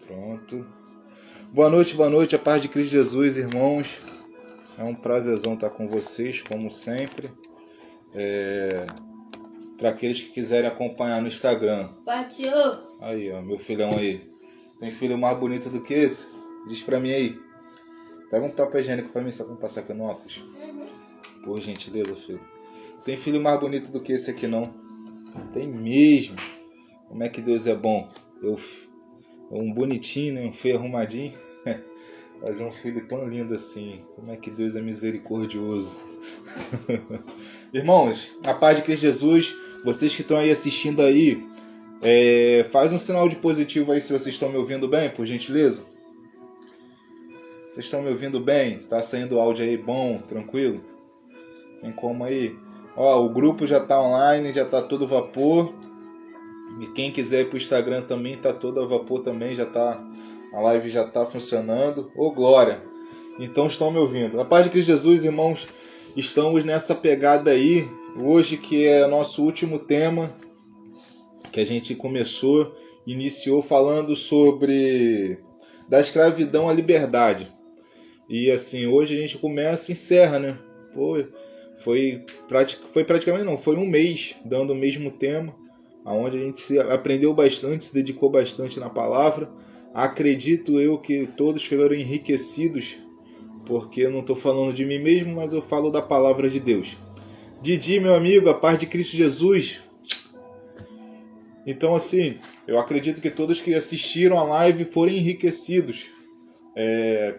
Pronto. Boa noite, a paz de Cristo Jesus, irmãos. É um prazerzão estar com vocês, como sempre. Para aqueles que quiserem acompanhar no Instagram. Partiu! Aí, ó, meu filhão aí. Tem filho mais bonito do que esse? Diz pra mim aí. Pega um papel higiênico pra mim, só pra me passar aqui no óculos. Por gentileza, filho. Tem filho mais bonito do que esse aqui, não? Tem mesmo. Como é que Deus é bom? Um bonitinho, né? Um feio arrumadinho. Fazer um filho tão lindo assim. Como é que Deus é misericordioso. Irmãos, a paz de Cristo Jesus. Vocês que estão aí assistindo aí, faz um sinal de positivo aí se vocês estão me ouvindo bem, por gentileza. Vocês estão me ouvindo bem? Tá saindo áudio aí bom, tranquilo? Tem como aí? Ó, o grupo já tá online, já tá todo vapor. E quem quiser ir pro Instagram também tá todo a vapor também, já tá, a live já tá funcionando. Ô glória! Então estão me ouvindo. A paz de Cristo Jesus, irmãos, estamos nessa pegada aí, hoje que é nosso último tema, que a gente iniciou falando sobre da escravidão à liberdade. E assim, hoje a gente começa e encerra, né? Foi praticamente não, foi um mês dando o mesmo tema, onde a gente aprendeu bastante, se dedicou bastante na palavra. Acredito eu que todos foram enriquecidos, porque eu não estou falando de mim mesmo, mas eu falo da palavra de Deus. Didi, meu amigo, a paz de Cristo Jesus. Então assim, eu acredito que todos que assistiram a live foram enriquecidos.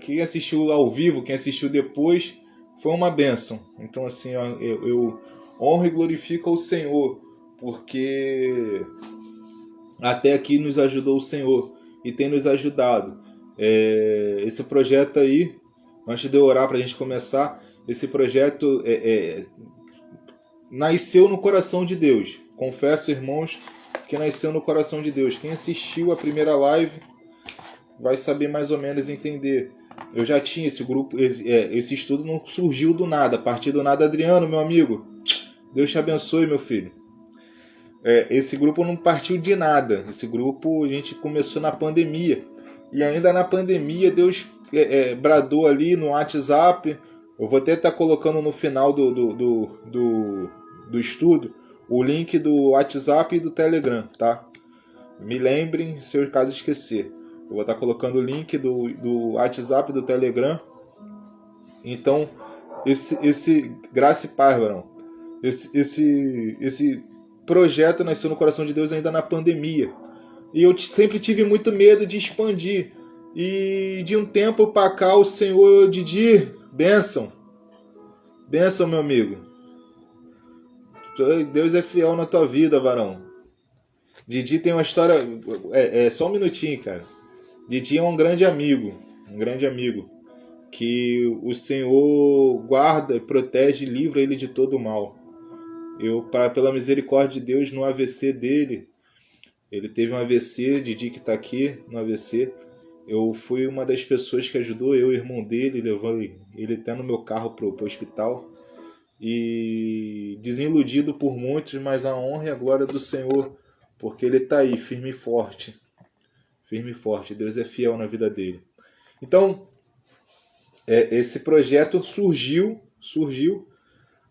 Quem assistiu ao vivo, quem assistiu depois, foi uma bênção. Então assim, eu honro e glorifico ao Senhor, porque até aqui nos ajudou o Senhor e tem nos ajudado. Esse projeto aí, antes de eu orar para a gente começar, esse projeto nasceu no coração de Deus. Confesso, irmãos, que nasceu no coração de Deus. Quem assistiu a primeira live vai saber mais ou menos entender. Eu já tinha esse grupo, esse estudo não surgiu do nada, a partir do nada. Adriano, meu amigo, Deus te abençoe, meu filho. Esse grupo não partiu de nada. Esse grupo a gente começou na pandemia. E ainda na pandemia Deus bradou ali no WhatsApp. Eu vou até estar colocando no final do estudo o link do WhatsApp e do Telegram, tá? Me lembrem se eu caso esquecer. Eu vou estar colocando o link do WhatsApp e do Telegram. Então, esse graça e paz, varão. Esse projeto nasceu no coração de Deus ainda na pandemia. E eu sempre tive muito medo de expandir. E de um tempo para cá o Senhor, Didi, bênção. Bênção, meu amigo. Deus é fiel na tua vida, varão. Didi tem uma história... só um minutinho, cara. Didi é um grande amigo, que o Senhor guarda, protege e livra ele de todo o mal. Pela misericórdia de Deus, no AVC dele, ele teve um AVC, Didi que está aqui no AVC, eu fui uma das pessoas que ajudou, eu e o irmão dele, levou ele até no meu carro para o hospital, e desiludido por muitos, mas a honra e a glória do Senhor, porque ele está aí, firme e forte. Firme e forte, Deus é fiel na vida dele. Então, esse projeto surgiu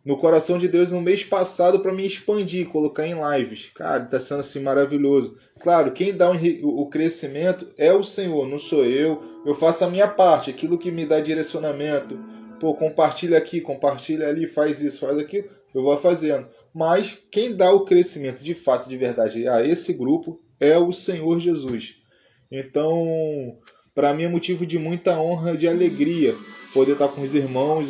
no coração de Deus no mês passado para me expandir, colocar em lives. Cara, está sendo assim maravilhoso. Claro, quem dá o crescimento é o Senhor, não sou eu. Eu faço a minha parte, aquilo que me dá direcionamento. Compartilha aqui, compartilha ali, faz isso, faz aquilo. Eu vou fazendo. Mas quem dá o crescimento de fato, de verdade, a esse grupo é o Senhor Jesus. Então, para mim é motivo de muita honra e de alegria poder estar com os irmãos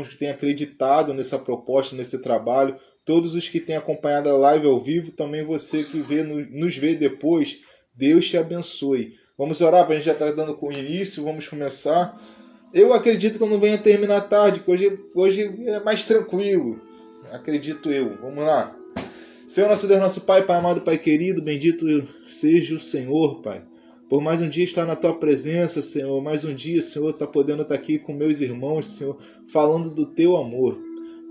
que têm acreditado nessa proposta, nesse trabalho, todos os que têm acompanhado a live ao vivo, também você que nos vê depois, Deus te abençoe. Vamos orar, para a gente já estar dando com o início, vamos começar. Eu acredito que eu não venha terminar tarde, que hoje é mais tranquilo, acredito eu. Vamos lá. Senhor nosso Deus, nosso Pai amado, Pai querido, bendito seja o Senhor, Pai. Por mais um dia estar na Tua presença, Senhor. Mais um dia, Senhor, podendo estar aqui com meus irmãos, Senhor, falando do Teu amor.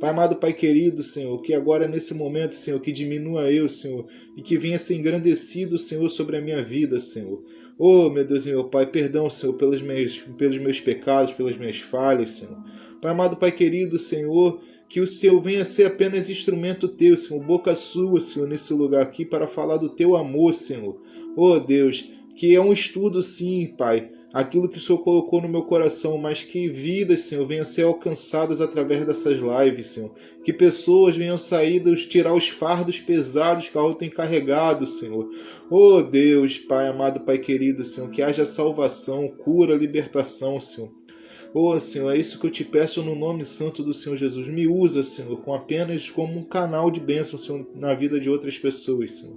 Pai amado, Pai querido, Senhor, que agora nesse momento, Senhor, que diminua eu, Senhor, e que venha ser engrandecido, Senhor, sobre a minha vida, Senhor. Oh, meu Deus e meu Pai, perdão, Senhor, pelos meus pecados, pelas minhas falhas, Senhor. Pai amado, Pai querido, Senhor, que o Senhor venha ser apenas instrumento Teu, Senhor, boca Sua, Senhor, nesse lugar aqui, para falar do Teu amor, Senhor. Oh, Deus, que é um estudo, sim, Pai, aquilo que o Senhor colocou no meu coração, mas que vidas, Senhor, venham a ser alcançadas através dessas lives, Senhor. Que pessoas venham sair, tirar os fardos pesados que a outra tem carregado, Senhor. Oh, Deus, Pai amado, Pai querido, Senhor, que haja salvação, cura, libertação, Senhor. Oh, Senhor, é isso que eu te peço no nome santo do Senhor Jesus. Me usa, Senhor, apenas como um canal de bênção, Senhor, na vida de outras pessoas, Senhor.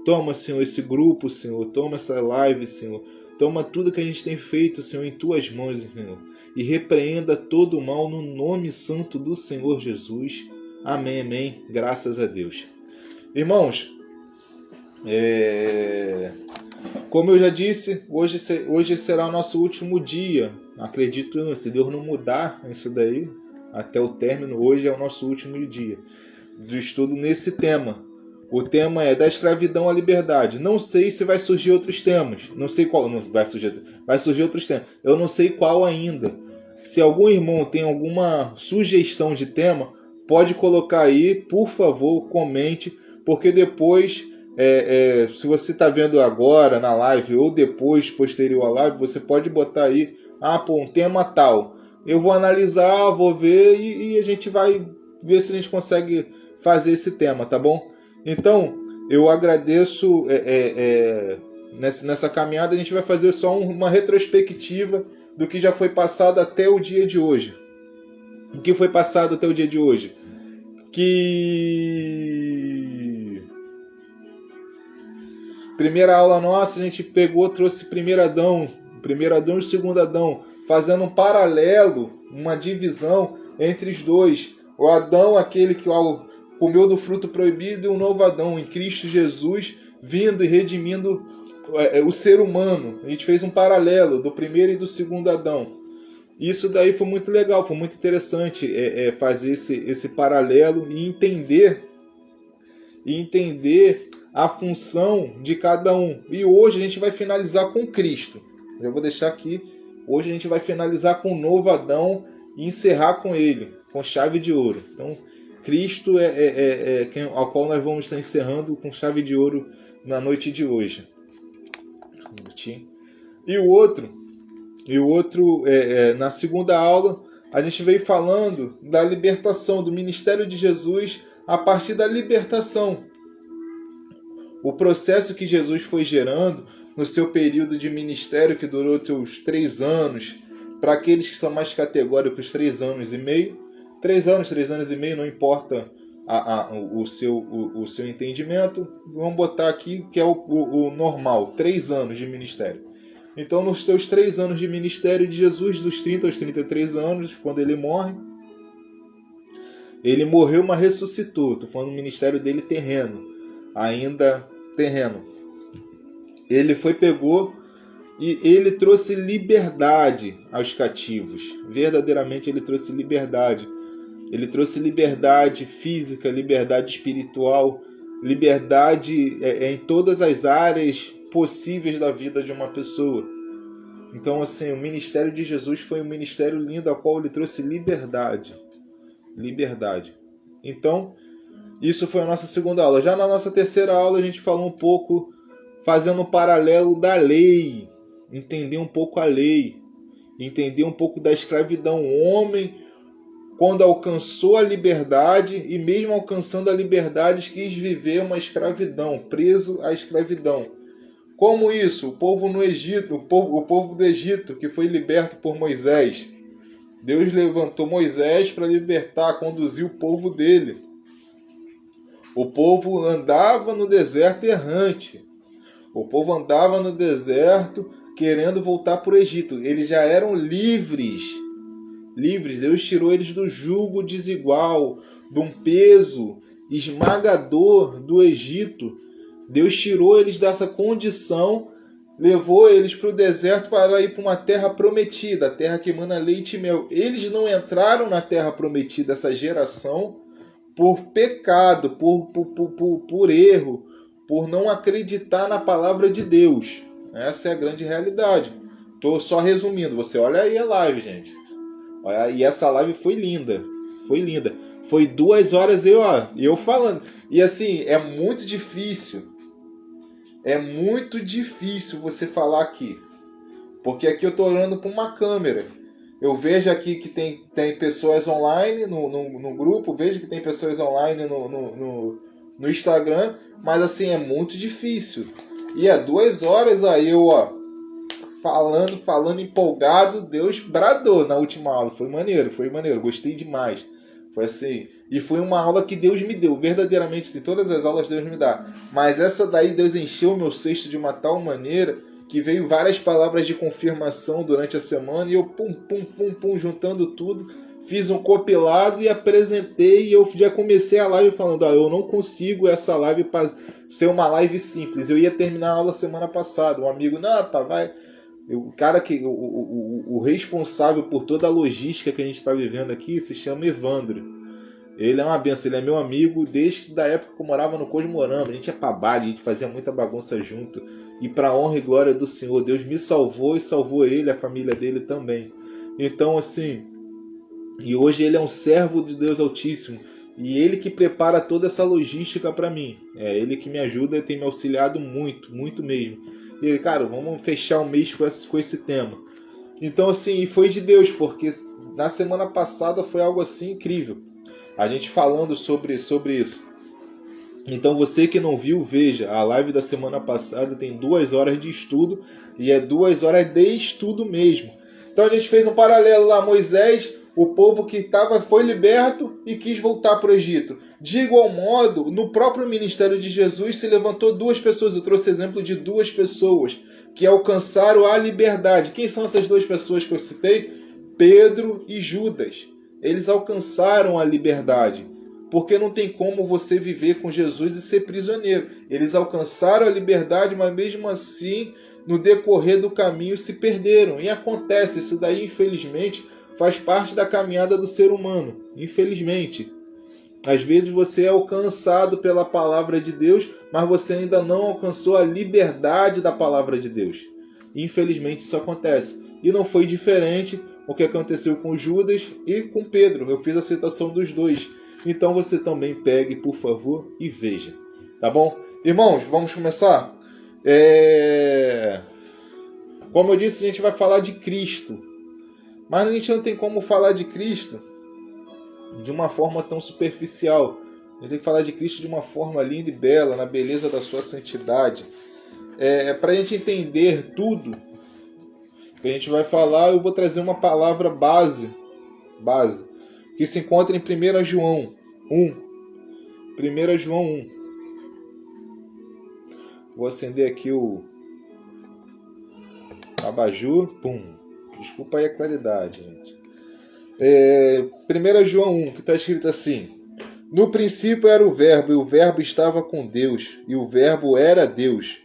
Toma, Senhor, esse grupo, Senhor. Toma essa live, Senhor. Toma tudo que a gente tem feito, Senhor, em Tuas mãos, Senhor. E repreenda todo o mal no nome santo do Senhor Jesus. Amém, amém. Graças a Deus. Irmãos, como eu já disse, hoje será o nosso último dia. Acredito, se Deus não mudar isso daí, até o término, hoje é o nosso último dia de estudo nesse tema. O tema é da escravidão à liberdade. Não sei se vai surgir outros temas. Não sei qual. Não, vai surgir outros temas. Eu não sei qual ainda. Se algum irmão tem alguma sugestão de tema, pode colocar aí, por favor, comente, porque depois, se você está vendo agora na live ou depois, posterior à live, você pode botar aí, um tema tal. Eu vou analisar, vou ver e a gente vai ver se a gente consegue fazer esse tema, tá bom? Então, eu agradeço. Nessa caminhada a gente vai fazer só uma retrospectiva do que já foi passado até o dia de hoje. O que foi passado até o dia de hoje? Primeira aula nossa, a gente trouxe primeiro Adão e o segundo Adão, fazendo um paralelo, uma divisão entre os dois. O Adão, aquele que comeu do fruto proibido, e um novo Adão em Cristo Jesus, vindo e redimindo o ser humano. A gente fez um paralelo do primeiro e do segundo Adão. Isso daí foi muito legal, foi muito interessante fazer esse paralelo e entender a função de cada um. E hoje a gente vai finalizar com Cristo. Já vou deixar aqui. Hoje a gente vai finalizar com o novo Adão e encerrar com ele, com chave de ouro. Então, Cristo ao qual nós vamos estar encerrando com chave de ouro na noite de hoje. E o outro, na segunda aula, a gente veio falando da libertação, do ministério de Jesus a partir da libertação. O processo que Jesus foi gerando no seu período de ministério, que durou seus 3 anos, para aqueles que são mais categóricos, 3 anos e meio. 3 anos e meio, não importa o seu entendimento. Vamos botar aqui que é o normal, 3 anos de ministério. Então, nos seus 3 anos de ministério de Jesus, dos 30 aos 33 anos, quando ele morre, ele morreu, mas ressuscitou. Estou falando do ministério dele terreno, ainda terreno. Ele pegou e ele trouxe liberdade aos cativos. Verdadeiramente ele trouxe liberdade. Ele trouxe liberdade física, liberdade espiritual, liberdade em todas as áreas possíveis da vida de uma pessoa. Então, assim, o ministério de Jesus foi um ministério lindo, ao qual ele trouxe liberdade. Liberdade. Então, isso foi a nossa segunda aula. Já na nossa terceira aula, a gente falou um pouco, fazendo um paralelo da lei. Entender um pouco a lei. Entender um pouco da escravidão. O homem, quando alcançou a liberdade, e mesmo alcançando a liberdade, quis viver uma escravidão, preso à escravidão. Como isso? O povo no Egito, o povo do Egito, que foi liberto por Moisés. Deus levantou Moisés para libertar, conduzir o povo dele. O povo andava no deserto errante. O povo andava no deserto querendo voltar para o Egito. Eles já eram livres. Deus tirou eles do jugo desigual, de um peso esmagador do Egito. Deus tirou eles dessa condição, levou eles para o deserto para ir para uma terra prometida, a terra que emana leite e mel. Eles não entraram na terra prometida, essa geração, por pecado, por erro, por não acreditar na palavra de Deus. Essa é a grande realidade. Estou só resumindo. Você olha aí a live, gente. E essa live foi linda. Foi linda. Foi 2 horas eu falando. E assim, é muito difícil. É muito difícil você falar aqui. Porque aqui eu estou olhando para uma câmera. Eu vejo aqui que tem pessoas online no grupo. Vejo que tem pessoas online no Instagram. Mas assim, é muito difícil. E 2 horas aí eu, falando empolgado. Deus bradou na última aula. Foi maneiro. Gostei demais. Foi assim. E foi uma aula que Deus me deu. Verdadeiramente, sim. Todas as aulas Deus me dá. Mas essa daí Deus encheu o meu cesto de uma tal maneira que veio várias palavras de confirmação durante a semana. E eu juntando tudo. Fiz um compilado e apresentei. E eu já comecei a live falando, eu não consigo essa live para ser uma live simples. Eu ia terminar a aula semana passada. Um amigo, vai... O cara o responsável por toda a logística que a gente está vivendo aqui se chama Evandro. Ele é uma benção, ele é meu amigo desde da época que eu morava no Cosmorama. A gente ia pra baile, a gente fazia muita bagunça junto. E pra honra e glória do Senhor, Deus me salvou e salvou ele, a família dele também. Então assim, e hoje ele é um servo de Deus Altíssimo. E ele que prepara toda essa logística para mim. É ele que me ajuda e tem me auxiliado muito, muito mesmo. E ele, cara, vamos fechar o mês com esse tema. Então assim, foi de Deus, porque na semana passada foi algo assim incrível. A gente falando sobre isso. Então você que não viu, veja. A live da semana passada tem 2 horas de estudo. E é 2 horas de estudo mesmo. Então a gente fez um paralelo lá. Moisés, o povo que foi liberto e quis voltar para o Egito. De igual modo, no próprio ministério de Jesus se levantou 2 pessoas. Eu trouxe exemplo de 2 pessoas que alcançaram a liberdade. Quem são essas 2 pessoas que eu citei? Pedro e Judas. Eles alcançaram a liberdade. Porque não tem como você viver com Jesus e ser prisioneiro. Eles alcançaram a liberdade, mas mesmo assim, no decorrer do caminho, se perderam. E acontece, isso daí, infelizmente, faz parte da caminhada do ser humano. Infelizmente. Às vezes você é alcançado pela palavra de Deus, mas você ainda não alcançou a liberdade da palavra de Deus. Infelizmente isso acontece. E não foi diferente o que aconteceu com Judas e com Pedro. Eu fiz a citação dos 2. Então você também pegue, por favor, e veja. Tá bom? Irmãos, vamos começar? Como eu disse, a gente vai falar de Cristo. Mas a gente não tem como falar de Cristo de uma forma tão superficial. A gente tem que falar de Cristo de uma forma linda e bela, na beleza da sua santidade. Para a gente entender tudo que a gente vai falar, eu vou trazer uma palavra base, que se encontra em 1 João 1. 1 João 1. Vou acender aqui o abajur. Desculpa aí a claridade, gente. 1 João 1, que está escrito assim: No princípio era o Verbo, e o Verbo estava com Deus, e o Verbo era Deus.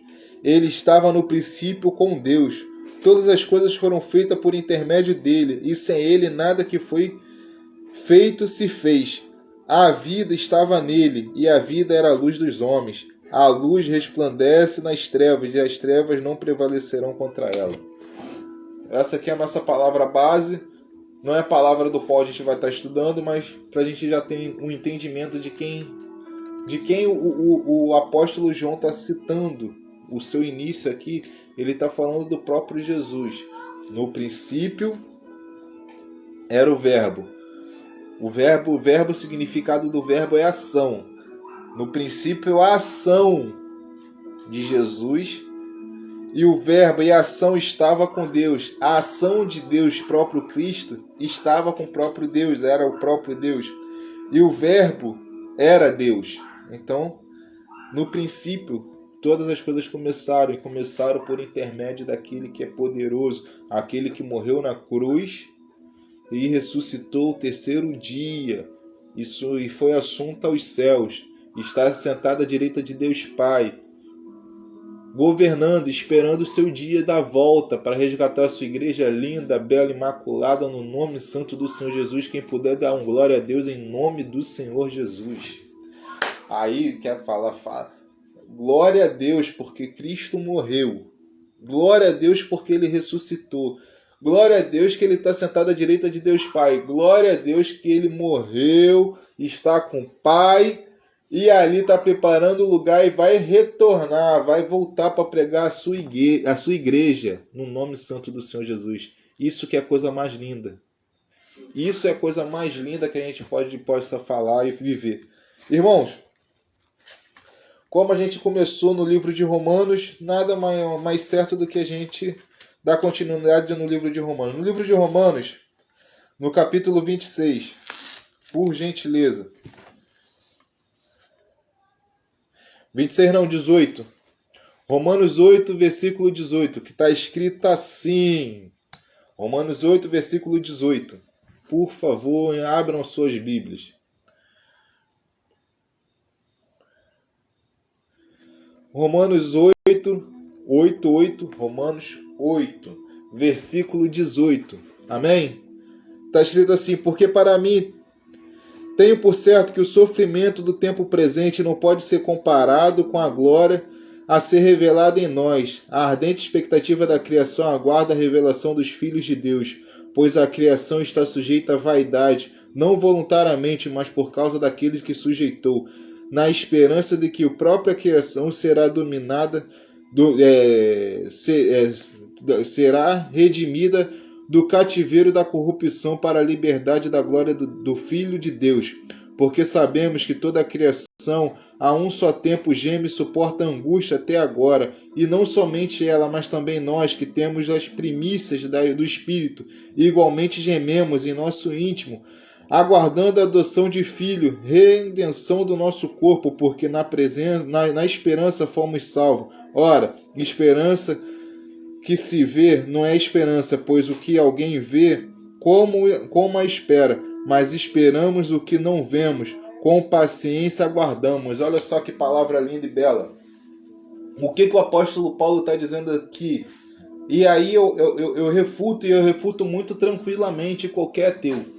Ele estava no princípio com Deus. Todas as coisas foram feitas por intermédio dele, e sem ele nada que foi feito se fez. A vida estava nele, e a vida era a luz dos homens. A luz resplandece nas trevas, e as trevas não prevalecerão contra ela. Essa aqui é a nossa palavra base. Não é a palavra do qual a gente vai estar estudando, mas para a gente já ter um entendimento de quem o apóstolo João está citando. O seu início aqui, ele está falando do próprio Jesus. No princípio era o Verbo. O verbo, o significado do verbo é ação. No princípio, a ação de Jesus. E o verbo e a ação estava com Deus. A ação de Deus, próprio Cristo, estava com o próprio Deus, era o próprio Deus. E o verbo era Deus. Então, no princípio, todas as coisas começaram, e começaram por intermédio daquele que é poderoso, aquele que morreu na cruz e ressuscitou o 3º dia, e foi assunto aos céus, está sentado à direita de Deus Pai. governando, esperando o seu dia da volta para resgatar a sua igreja linda, bela, imaculada, no nome santo do Senhor Jesus. Quem puder dar um glória a Deus em nome do Senhor Jesus. Aí quer falar, fala. Glória a Deus porque Cristo morreu. Glória a Deus porque Ele ressuscitou. Glória a Deus que Ele está sentado à direita de Deus Pai. Glória a Deus que Ele morreu, está com o Pai e ali está preparando o lugar e vai retornar, vai voltar para pregar a sua igreja no nome santo do Senhor Jesus. Isso que é a coisa mais linda. Isso é a coisa mais linda que a gente possa falar e viver. Irmãos, como a gente começou no livro de Romanos, nada mais certo do que a gente dar continuidade no livro de Romanos. No livro de Romanos, no capítulo 26, por gentileza. 26 não, 18. Romanos 8, versículo 18, que está escrito assim. Romanos 8, versículo 18. Por favor, abram suas Bíblias. Romanos 8, Romanos 8, versículo 18. Amém? Está escrito assim: porque para mim tenho por certo que o sofrimento do tempo presente não pode ser comparado com a glória a ser revelada em nós. A ardente expectativa da criação aguarda a revelação dos filhos de Deus, pois a criação está sujeita à vaidade, não voluntariamente, mas por causa daquele que sujeitou, na esperança de que a própria criação será será redimida do cativeiro da corrupção para a liberdade da glória do Filho de Deus. Porque sabemos que toda a criação a um só tempo geme e suporta a angústia até agora, e não somente ela, mas também nós que temos as primícias do Espírito, e igualmente gememos em nosso íntimo, aguardando a adoção de filho, redenção do nosso corpo, porque na esperança fomos salvos. Ora, esperança que se vê não é esperança, pois o que alguém vê, como a espera, mas esperamos o que não vemos, com paciência aguardamos. Olha só que palavra linda e bela. O que o apóstolo Paulo está dizendo aqui? E aí eu refuto muito tranquilamente qualquer ateu.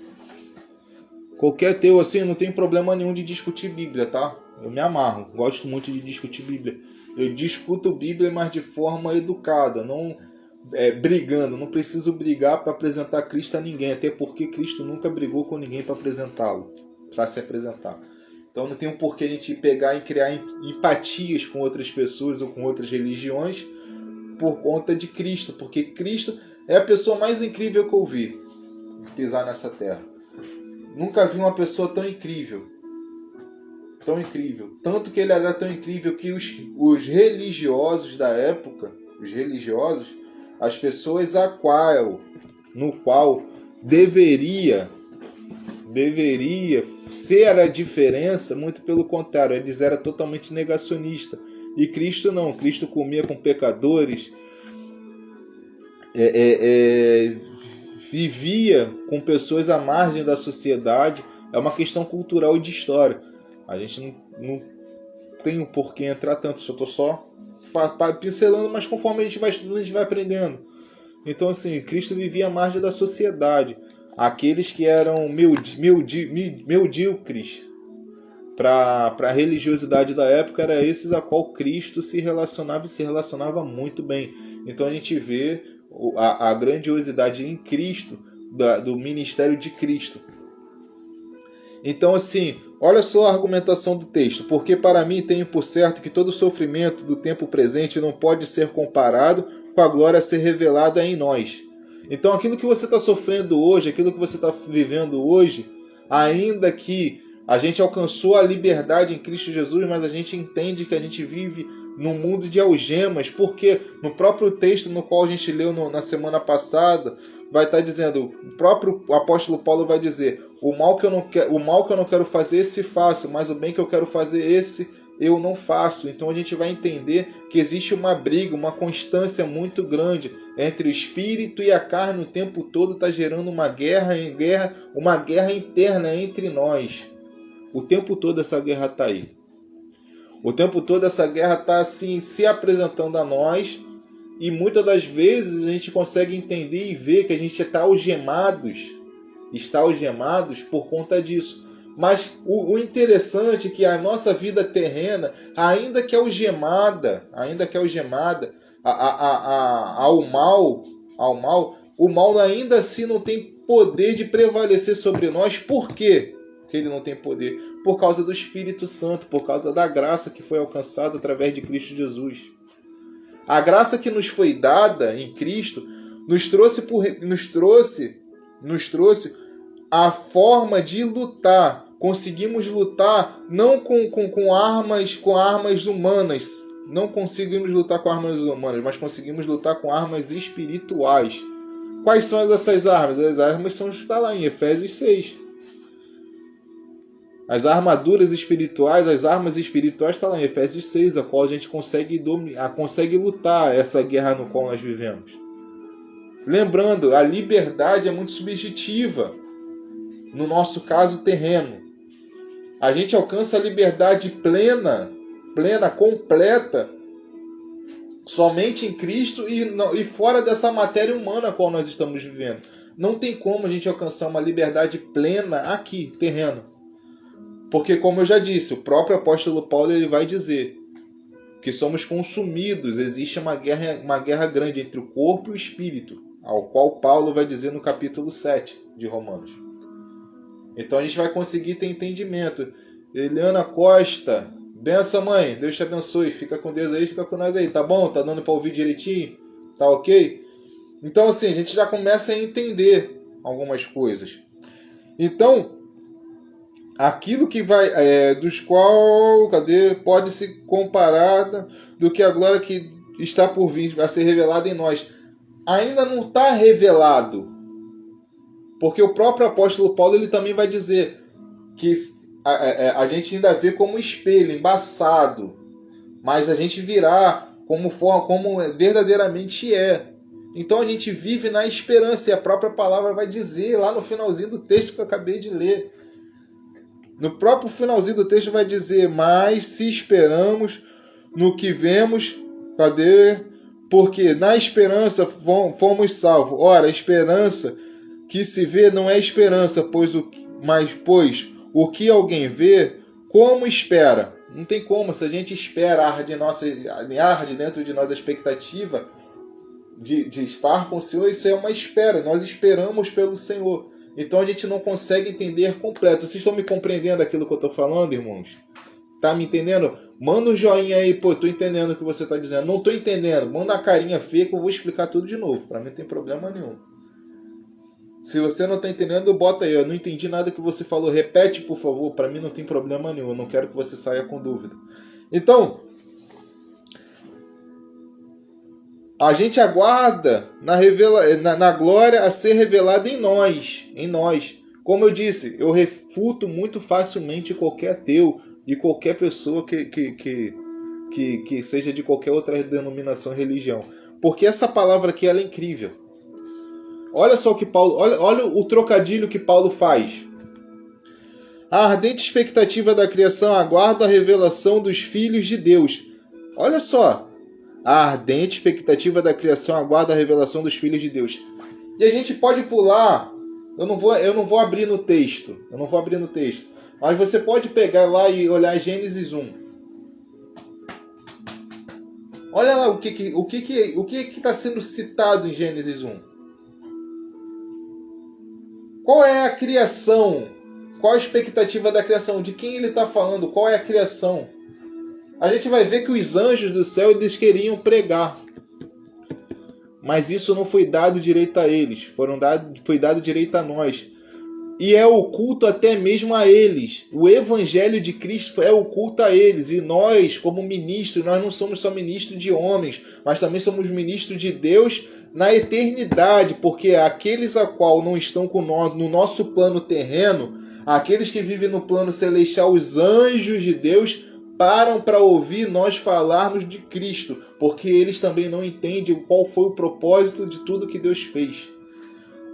Qualquer ateu, assim, não tem problema nenhum de discutir Bíblia, tá? Eu me amarro, gosto muito de discutir Bíblia. Eu discuto Bíblia, mas de forma educada, não brigando. Não preciso brigar para apresentar Cristo a ninguém, até porque Cristo nunca brigou com ninguém para apresentá-lo, para se apresentar. Então não tem um porquê a gente pegar e criar empatias com outras pessoas ou com outras religiões por conta de Cristo, porque Cristo é a pessoa mais incrível que eu vi pisar nessa terra. Nunca vi uma pessoa tão incrível. Tão incrível. Tanto que ele era tão incrível que os religiosos da época, as pessoas no qual deveria ser a diferença, muito pelo contrário, eles eram totalmente negacionistas. E Cristo não. Cristo comia com pecadores, vivia com pessoas à margem da sociedade. É uma questão cultural e de história. A gente não tem o porquê entrar tanto. Eu estou só pincelando, mas conforme a gente vai estudando, a gente vai aprendendo. Então, assim, Cristo vivia à margem da sociedade. Aqueles que eram medíocres para a religiosidade da época, eram esses a qual Cristo se relacionava e se relacionava muito bem. Então a gente vê a grandiosidade em Cristo, do ministério de Cristo. Então, assim, olha só a argumentação do texto. Porque para mim tenho por certo que todo sofrimento do tempo presente não pode ser comparado com a glória a ser revelada em nós. Então aquilo que você está sofrendo hoje, aquilo que você está vivendo hoje, ainda que a gente alcançou a liberdade em Cristo Jesus, mas a gente entende que a gente vive num mundo de algemas, porque no próprio texto no qual a gente leu na semana passada, vai estar dizendo, o próprio apóstolo Paulo vai dizer, o mal que eu não quero fazer, esse faço, mas o bem que eu quero fazer, esse eu não faço. Então a gente vai entender que existe uma briga, uma constância muito grande entre o espírito e a carne. O tempo todo está gerando uma guerra interna entre nós. O tempo todo essa guerra está aí. O tempo todo essa guerra está assim, se apresentando a nós, e muitas das vezes a gente consegue entender e ver que a gente está algemados por conta disso. Mas o interessante é que a nossa vida terrena, ainda que algemada ao mal, o mal ainda assim não tem poder de prevalecer sobre nós. Por quê que ele não tem poder? Por causa do Espírito Santo, por causa da graça que foi alcançada através de Cristo Jesus. A graça que nos foi dada em Cristo nos trouxe a forma de lutar. Conseguimos lutar não com armas humanas. Não conseguimos lutar com armas humanas, mas conseguimos lutar com armas espirituais. Quais são essas armas? As armas estão lá em Efésios 6. As armaduras espirituais, as armas espirituais estão lá em Efésios 6, a qual a gente consegue lutar essa guerra no qual nós vivemos. Lembrando, a liberdade é muito subjetiva, no nosso caso terreno. A gente alcança a liberdade plena, completa, somente em Cristo e fora dessa matéria humana a qual nós estamos vivendo. Não tem como a gente alcançar uma liberdade plena aqui, terreno. Porque, como eu já disse, o próprio apóstolo Paulo ele vai dizer que somos consumidos, existe uma guerra grande entre o corpo e o espírito, ao qual Paulo vai dizer no capítulo 7 de Romanos. Então a gente vai conseguir ter entendimento. Eliana Costa, benção, mãe, Deus te abençoe, fica com Deus aí, fica com nós aí, tá bom? Tá dando para ouvir direitinho? Tá ok? Então assim, a gente já começa a entender algumas coisas. Então, aquilo que vai, dos qual, pode ser comparada do que a glória que está por vir, vai ser revelada em nós. Ainda não está revelado. Porque o próprio apóstolo Paulo ele também vai dizer que a gente ainda vê como espelho, embaçado. Mas a gente virá como verdadeiramente é. Então a gente vive na esperança. E a própria palavra vai dizer lá no finalzinho do texto que eu acabei de ler. No próprio finalzinho do texto vai dizer: mas se esperamos no que vemos, porque na esperança fomos salvos. Ora, a esperança que se vê não é esperança, pois o que alguém vê, como espera? Não tem como, se a gente espera, arde dentro de nós a expectativa de estar com o Senhor, isso é uma espera, nós esperamos pelo Senhor. Então a gente não consegue entender completo. Vocês estão me compreendendo aquilo que eu estou falando, irmãos? Tá me entendendo? Manda um joinha aí, pô, tô entendendo o que você está dizendo. Não tô entendendo, manda a carinha feia que eu vou explicar tudo de novo. Para mim não tem problema nenhum. Se você não está entendendo, bota aí. Eu não entendi nada que você falou. Repete, por favor. Para mim não tem problema nenhum. Eu não quero que você saia com dúvida. Então, a gente aguarda na glória a ser revelada em nós. Como eu disse, eu refuto muito facilmente qualquer ateu e qualquer pessoa que seja de qualquer outra denominação ou religião. Porque essa palavra aqui ela é incrível. Olha só o que Paulo, olha o trocadilho que Paulo faz. A ardente expectativa da criação aguarda a revelação dos filhos de Deus. Olha só. A ardente expectativa da criação aguarda a revelação dos filhos de Deus. E a gente pode pular. Eu não vou abrir no texto. Mas você pode pegar lá e olhar Gênesis 1. Olha lá o que está sendo citado em Gênesis 1. Qual é a criação? Qual a expectativa da criação? De quem ele está falando? Qual é a criação? A gente vai ver que os anjos do céu eles queriam pregar. Mas isso não foi dado direito a eles. Foi dado direito a nós. E é oculto até mesmo a eles. O evangelho de Cristo é oculto a eles. E nós, como ministros, nós não somos só ministros de homens, mas também somos ministros de Deus na eternidade. Porque aqueles a qual não estão no nosso plano terreno, aqueles que vivem no plano celestial, os anjos de Deus, param para ouvir nós falarmos de Cristo, porque eles também não entendem qual foi o propósito de tudo que Deus fez.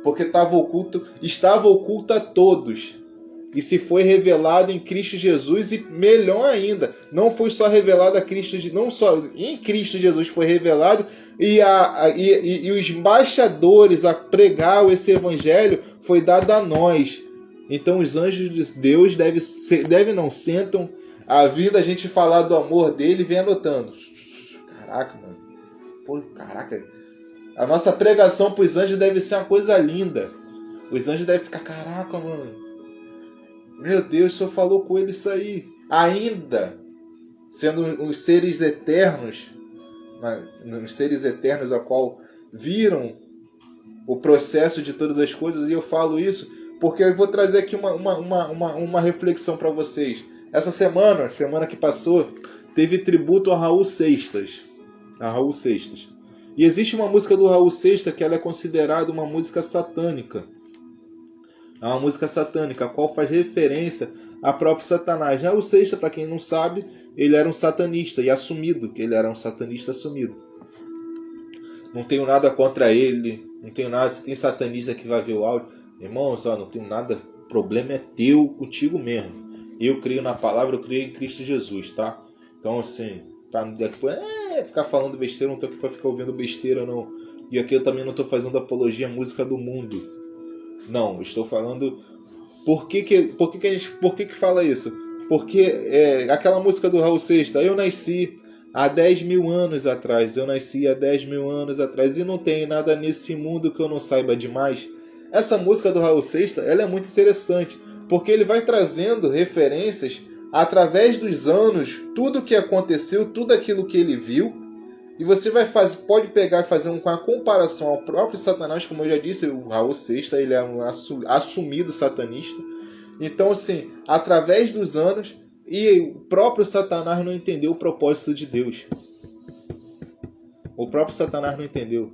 Porque estava oculto a todos. E se foi revelado em Cristo Jesus, e melhor ainda, não foi só revelado a Cristo, não só em Cristo Jesus foi revelado, e os embaixadores a pregar esse evangelho foi dado a nós. Então os anjos de Deus sentam a vida a gente falar do amor dele e vem anotando. Caraca, mano. Pô, caraca. A nossa pregação para os anjos deve ser uma coisa linda. Os anjos devem ficar, caraca, mano. Meu Deus, o Senhor falou com ele isso aí. Ainda sendo os seres eternos, os seres eternos a qual viram o processo de todas as coisas, e eu falo isso porque eu vou trazer aqui uma reflexão para vocês. Essa semana que passou, teve tributo a Raul Seixas. E existe uma música do Raul Seixas que ela é considerada uma música satânica. É uma música satânica, a qual faz referência a próprio Satanás. Raul Seixas, para quem não sabe, ele era um satanista e assumido, que ele era um satanista assumido. Não tenho nada contra ele, não tenho nada, se tem satanista que vai ver o áudio, irmão, só não tenho nada, o problema é teu contigo mesmo. Eu creio na palavra, eu creio em Cristo Jesus, tá? Então assim, pra depois ficar falando besteira, não tô aqui pra ficar ouvindo besteira não. E aqui eu também não estou fazendo apologia à música do mundo. Não, eu estou falando por que fala isso? Porque aquela música do Raul Seixas, eu nasci há 10 mil anos atrás, e não tem nada nesse mundo que eu não saiba demais. Essa música do Raul Seixas, ela é muito interessante, porque ele vai trazendo referências através dos anos, tudo que aconteceu, tudo aquilo que ele viu, e você pode pegar e fazer uma comparação ao próprio Satanás, como eu já disse, o Raul Seixas, ele é um assumido satanista. Então, assim, através dos anos, e o próprio Satanás não entendeu o propósito de Deus. O próprio Satanás não entendeu.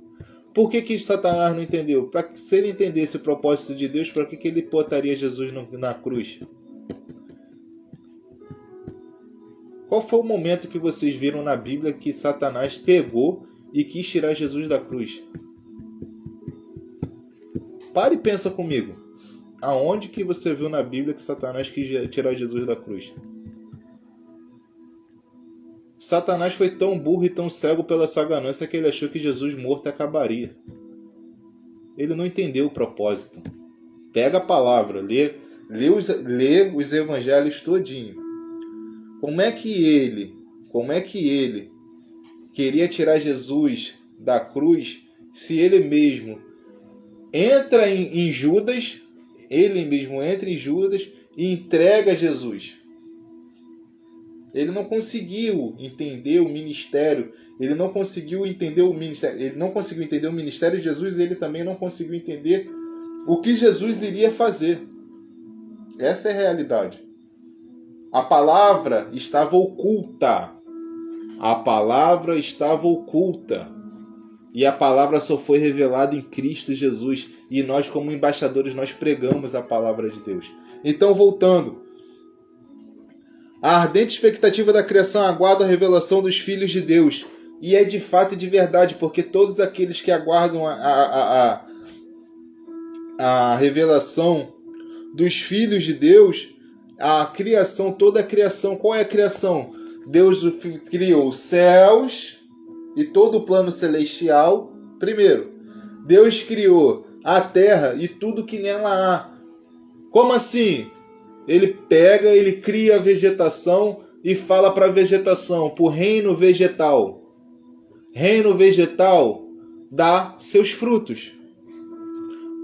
Por que Satanás não entendeu? Se ele entendesse o propósito de Deus, para que ele botaria Jesus na cruz? Qual foi o momento que vocês viram na Bíblia que Satanás pegou e quis tirar Jesus da cruz? Pare e pensa comigo. Aonde que você viu na Bíblia que Satanás quis tirar Jesus da cruz? Satanás foi tão burro e tão cego pela sua ganância que ele achou que Jesus morto acabaria. Ele não entendeu o propósito. Pega a palavra, lê os evangelhos todinho. Como é que ele queria tirar Jesus da cruz se ele mesmo entra em Judas, e entrega Jesus? Ele não conseguiu entender o ministério, ele não conseguiu entender o ministério de Jesus, e ele também não conseguiu entender o que Jesus iria fazer. Essa é a realidade. A palavra estava oculta. E a palavra só foi revelada em Cristo Jesus. E nós, como embaixadores, nós pregamos a palavra de Deus. Então, voltando. A ardente expectativa da criação aguarda a revelação dos filhos de Deus. E é de fato e de verdade, porque todos aqueles que aguardam a revelação dos filhos de Deus, a criação, toda a criação, qual é a criação? Deus criou os céus e todo o plano celestial. Primeiro, Deus criou a terra e tudo que nela há. Como assim? Ele cria a vegetação e fala para a vegetação, para o reino vegetal. Reino vegetal dá seus frutos.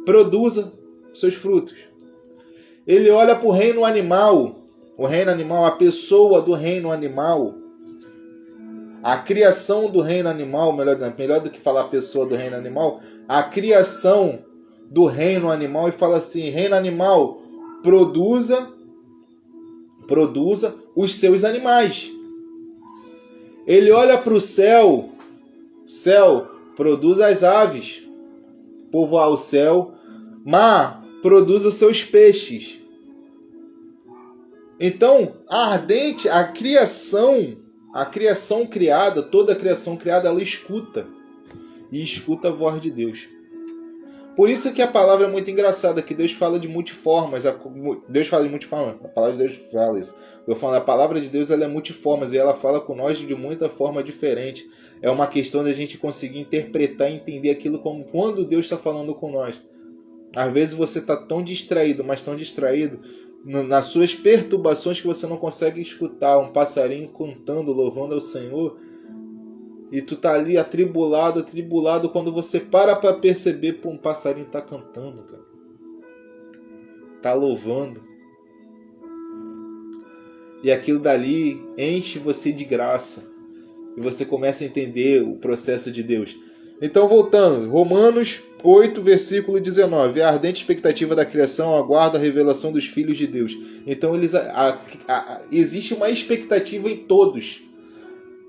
Produza seus frutos. Ele olha para o reino animal, a pessoa do reino animal, a criação do reino animal, melhor do que falar pessoa do reino animal, a criação do reino animal, e fala assim, reino animal, produza os seus animais. Ele olha para o céu, produz as aves, povoar o céu, mar, produz os seus peixes. Então, a criação criada, toda a criação criada, ela escuta. E escuta a voz de Deus. Por isso que a palavra é muito engraçada, que Deus fala de multiformas. Deus fala de multiformas, a palavra de Deus fala isso. Eu falo, a palavra de Deus ela é multiformas e ela fala com nós de muita forma diferente. É uma questão da gente conseguir interpretar e entender aquilo como quando Deus está falando com nós. Às vezes você está tão distraído, mas tão distraído nas suas perturbações que você não consegue escutar um passarinho cantando, louvando ao Senhor. E tu tá ali atribulado, quando você para perceber, pô, um passarinho tá cantando, cara. Tá louvando. E aquilo dali enche você de graça. E você começa a entender o processo de Deus. Então, voltando, Romanos 8, versículo 19. A ardente expectativa da criação aguarda a revelação dos filhos de Deus. Então, existe uma expectativa em todos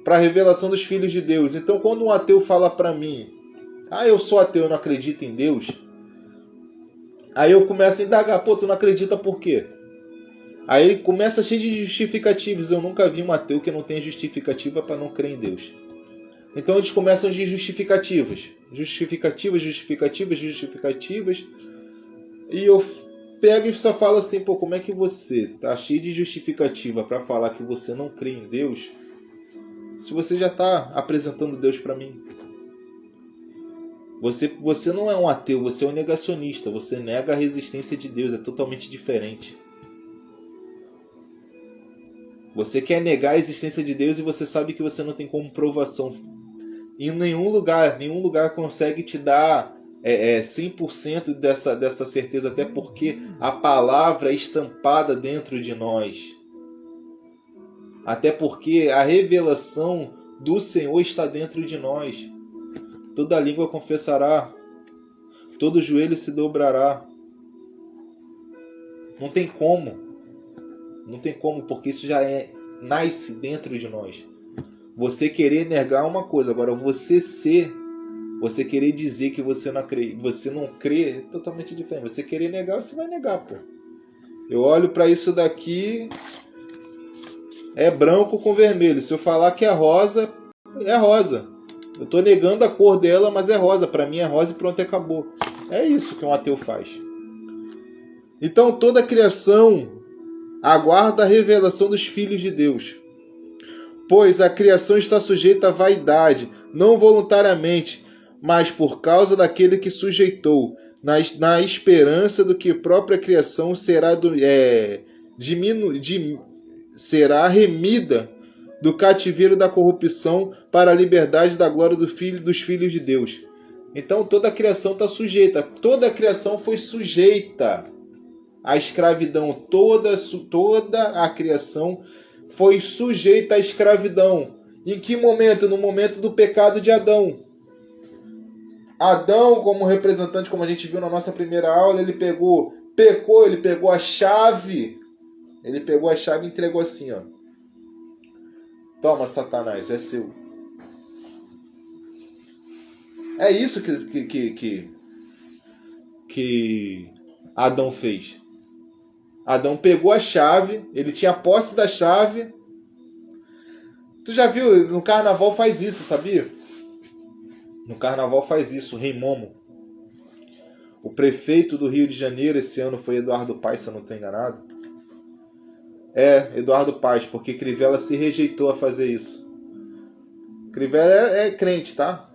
para a revelação dos filhos de Deus. Então, quando um ateu fala para mim, eu sou ateu, eu não acredito em Deus. Aí eu começo a indagar, pô, tu não acredita por quê? Aí começa cheio de justificativas. Eu nunca vi um ateu que não tenha justificativa para não crer em Deus. Então eles começam de justificativas. Justificativas. E eu pego e só falo assim, pô, como é que você tá cheio de justificativa para falar que você não crê em Deus, se você já está apresentando Deus para mim? Você não é um ateu, você é um negacionista. Você nega a resistência de Deus, é totalmente diferente. Você quer negar a existência de Deus e você sabe que você não tem comprovação. Em nenhum lugar consegue te dar 100% dessa certeza, até porque a palavra é estampada dentro de nós. Até porque a revelação do Senhor está dentro de nós. Toda língua confessará, todo joelho se dobrará. Não tem como, porque isso já nasce dentro de nós. Você querer negar uma coisa, agora você querer dizer que você não crê, é totalmente diferente. Você querer negar, você vai negar, pô. Eu olho para isso daqui, é branco com vermelho. Se eu falar que é rosa, é rosa. Eu estou negando a cor dela, mas é rosa. Para mim é rosa e pronto, acabou. É isso que um ateu faz. Então toda a criação aguarda a revelação dos filhos de Deus. Pois a criação está sujeita à vaidade, não voluntariamente, mas por causa daquele que sujeitou, na esperança do que a própria criação será remida do cativeiro da corrupção para a liberdade da glória dos filhos de Deus. Então toda a criação está sujeita. Toda a criação foi sujeita à escravidão. Toda a criação foi sujeita à escravidão. Em que momento? No momento do pecado de Adão. Adão, como representante, como a gente viu na nossa primeira aula, ele pegou a chave. Ele pegou a chave e entregou assim, ó. Toma, Satanás, é seu. É isso que Adão fez. Adão pegou a chave, ele tinha posse da chave. Tu já viu, no carnaval faz isso, sabia? No carnaval faz isso, o Rei Momo. O prefeito do Rio de Janeiro esse ano foi Eduardo Paes, se eu não estou enganado. Eduardo Paes, porque Crivella se rejeitou a fazer isso. Crivella é crente, tá?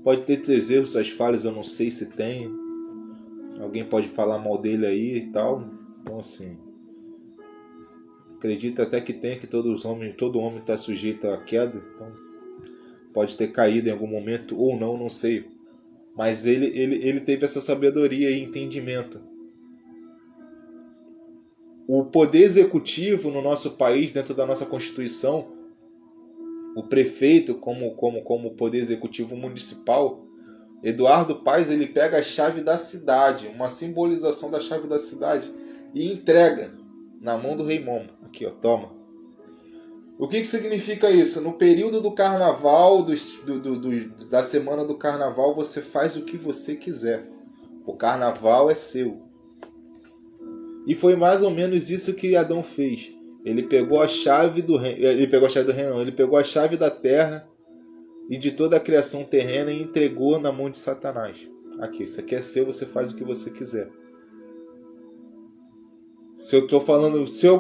Pode ter seus erros, suas falhas, eu não sei se tem. Alguém pode falar mal dele aí e tal. Então assim, acredito até que tem, que todo homem está sujeito à queda. Então, pode ter caído em algum momento ou não sei. Mas ele teve essa sabedoria e entendimento. O poder executivo no nosso país, dentro da nossa Constituição, o prefeito como poder executivo municipal, Eduardo Paes, ele pega a chave da cidade, uma simbolização da chave da cidade, e entrega na mão do Rei Momo. Aqui, ó, toma. O que significa isso? No período do carnaval, da semana do carnaval, você faz o que você quiser. O carnaval é seu. E foi mais ou menos isso que Adão fez. Ele pegou a chave do reino. Ele pegou a chave da terra e de toda a criação terrena e entregou na mão de Satanás. Aqui, isso aqui é seu, você faz o que você quiser. Se eu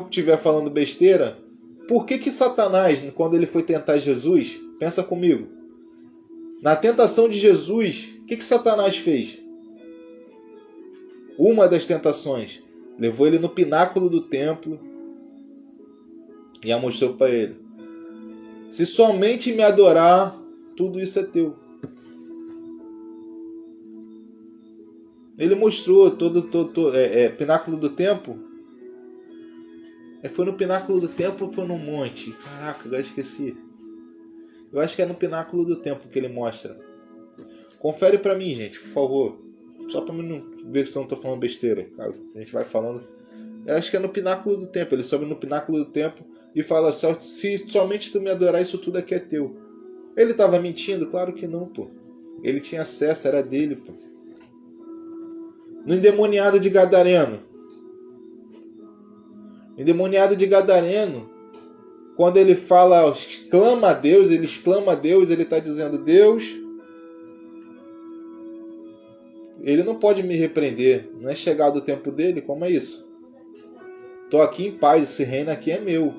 estiver falando besteira, por que Satanás, quando ele foi tentar Jesus, pensa comigo, na tentação de Jesus, o que Satanás fez? Uma das tentações, levou ele no pináculo do templo e mostrou para ele: se somente me adorar, tudo isso é teu. Ele mostrou pináculo do templo. Foi no pináculo do templo ou foi no monte? Caraca, agora esqueci. Eu acho que é no pináculo do templo que ele mostra. Confere pra mim, gente, por favor. Só pra mim não ver se eu não tô falando besteira. A gente vai falando. Eu acho que é no pináculo do templo. Ele sobe no pináculo do templo e fala: se somente tu me adorar, isso tudo aqui é teu. Ele tava mentindo? Claro que não, pô. Ele tinha acesso, era dele, pô. No endemoniado de Gadareno. O endemoniado de Gadareno, quando ele fala, exclama a Deus, ele está dizendo: Deus, ele não pode me repreender, não é chegado o tempo dele, como é isso? Estou aqui em paz, esse reino aqui é meu.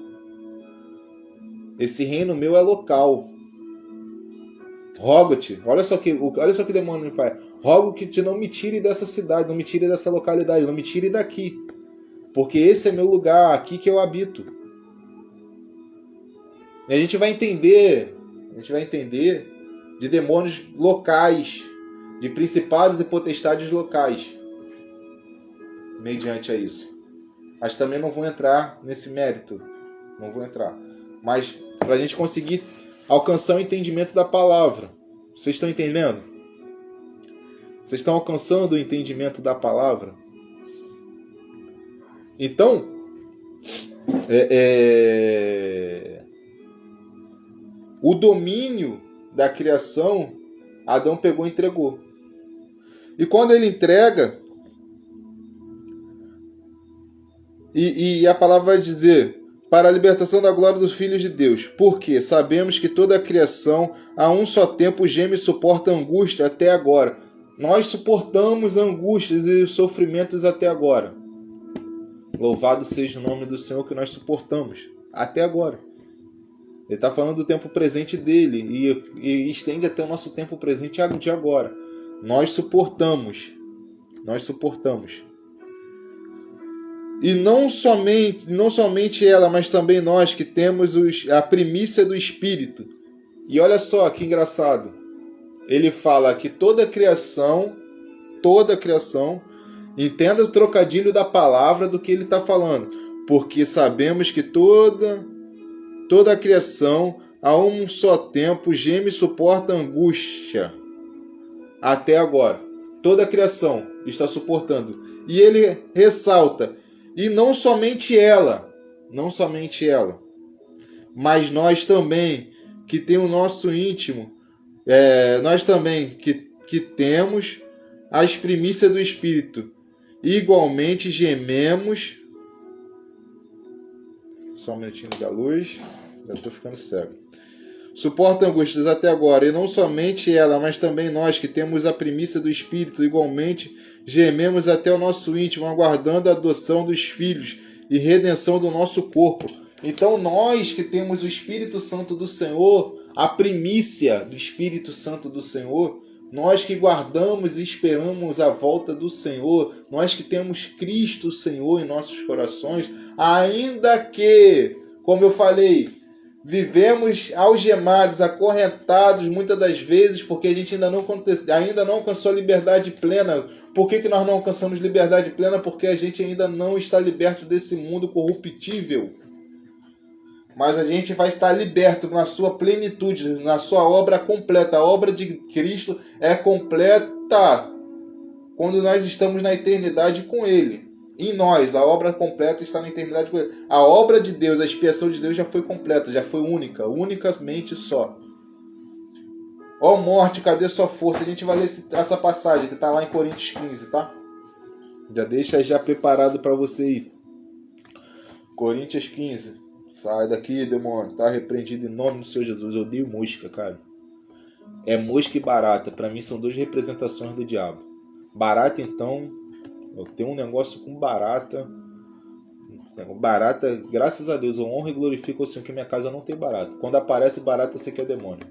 Esse reino meu é local. Rogo-te, olha só que o demônio me faz. Rogo que te não me tire dessa cidade, não me tire dessa localidade, não me tire daqui. Porque esse é meu lugar, aqui que eu habito. E a gente vai entender de demônios locais, de principados e potestades locais, mediante a isso. Mas também não vou entrar nesse mérito. Não vou entrar. Mas para a gente conseguir alcançar o entendimento da palavra. Vocês estão entendendo? Vocês estão alcançando o entendimento da palavra? Então, o domínio da criação, Adão pegou e entregou. E quando ele entrega, e a palavra vai dizer: para a libertação da glória dos filhos de Deus. Porque sabemos que toda a criação, a um só tempo, geme e suporta angústia até agora. Nós suportamos angústias e sofrimentos até agora. Louvado seja o nome do Senhor, que nós suportamos até agora. Ele está falando do tempo presente dele e estende até o nosso tempo presente de agora. Nós suportamos. E não somente ela, mas também nós que temos a primícia do Espírito. E olha só que engraçado. Ele fala que toda a criação, entenda o trocadilho da palavra do que ele está falando. Porque sabemos que toda a criação, a um só tempo, geme e suporta angústia. Até agora. Toda a criação está suportando. E ele ressalta: e não somente ela, mas nós também, que tem o nosso íntimo, nós também que temos as primícias do Espírito, igualmente gememos. Só um minutinho da luz, já estou ficando cego. Suporta angústias até agora, e não somente ela, mas também nós, que temos a primícia do Espírito, igualmente gememos até o nosso íntimo, aguardando a adoção dos filhos e redenção do nosso corpo. Então nós que temos o Espírito Santo do Senhor, a primícia do Espírito Santo do Senhor, nós que guardamos e esperamos a volta do Senhor, nós que temos Cristo Senhor em nossos corações, ainda que, como eu falei, vivemos algemados, acorrentados muitas das vezes, porque a gente ainda não alcançou a liberdade plena. Por que nós não alcançamos liberdade plena? Porque a gente ainda não está liberto desse mundo corruptível. Mas a gente vai estar liberto na sua plenitude, na sua obra completa. A obra de Cristo é completa quando nós estamos na eternidade com Ele. Em nós, a obra completa está na eternidade com Ele. A obra de Deus, a expiação de Deus já foi completa, já foi única, unicamente só. Ó morte, cadê sua força? A gente vai ler essa passagem que está lá em Coríntios 15, tá? Já deixa já preparado para você ir. Coríntios 15. Sai daqui, demônio. Tá repreendido em nome do Senhor Jesus. Eu odeio mosca, cara. É mosca e barata. Para mim são duas representações do diabo. Barata, então, eu tenho um negócio com barata. Barata, graças a Deus, eu honro e glorifico o Senhor que minha casa não tem barata. Quando aparece barata, eu sei que é demônio.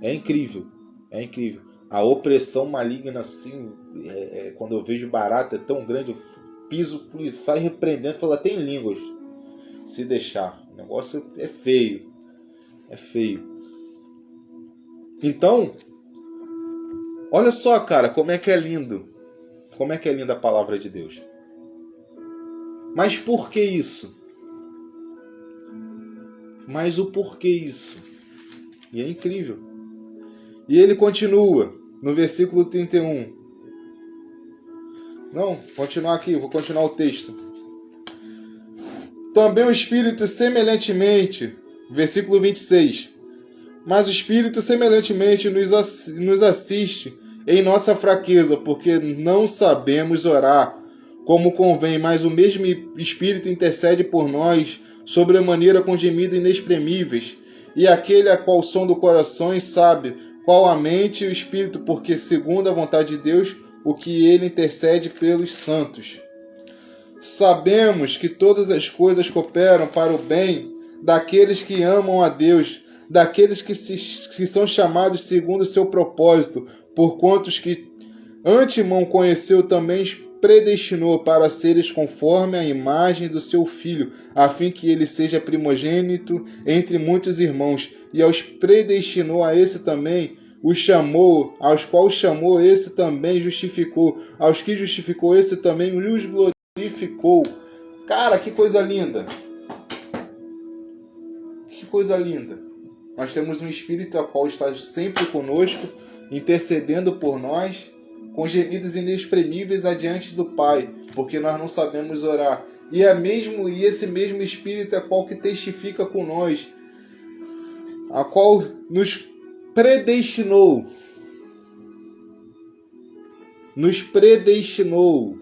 É incrível, é incrível. A opressão maligna assim, quando eu vejo barata é tão grande, eu piso e saio repreendendo, falo, tem línguas. Se deixar, o negócio é feio, é feio. Então, olha só, cara, como é que é lindo. Como é que é linda a palavra de Deus. Mas por que isso? Mas o porquê isso? E é incrível. E ele continua no versículo 31. Não, continuar aqui, vou continuar o texto. Também o Espírito semelhantemente, versículo 26. Mas o Espírito semelhantemente nos assiste em nossa fraqueza, porque não sabemos orar como convém, mas o mesmo Espírito intercede por nós sobre a maneira com gemidos inexprimíveis. E aquele a qual som do coração sabe qual a mente e o Espírito, porque segundo a vontade de Deus, o que ele intercede pelos santos. Sabemos que todas as coisas cooperam para o bem daqueles que amam a Deus, daqueles que são chamados segundo o seu propósito, porquanto os que antemão conheceu também predestinou para seres conforme a imagem do seu Filho, a fim que ele seja primogênito entre muitos irmãos. E aos predestinou, a esse também os chamou, aos quais chamou, esse também justificou, aos que justificou, esse também os glorificou. Cara, que coisa linda! Que coisa linda! Nós temos um Espírito a qual está sempre conosco, intercedendo por nós, com gemidos inexprimíveis adiante do Pai, porque nós não sabemos orar. E esse mesmo Espírito é qual que testifica com nós, a qual nos predestinou. Nos predestinou.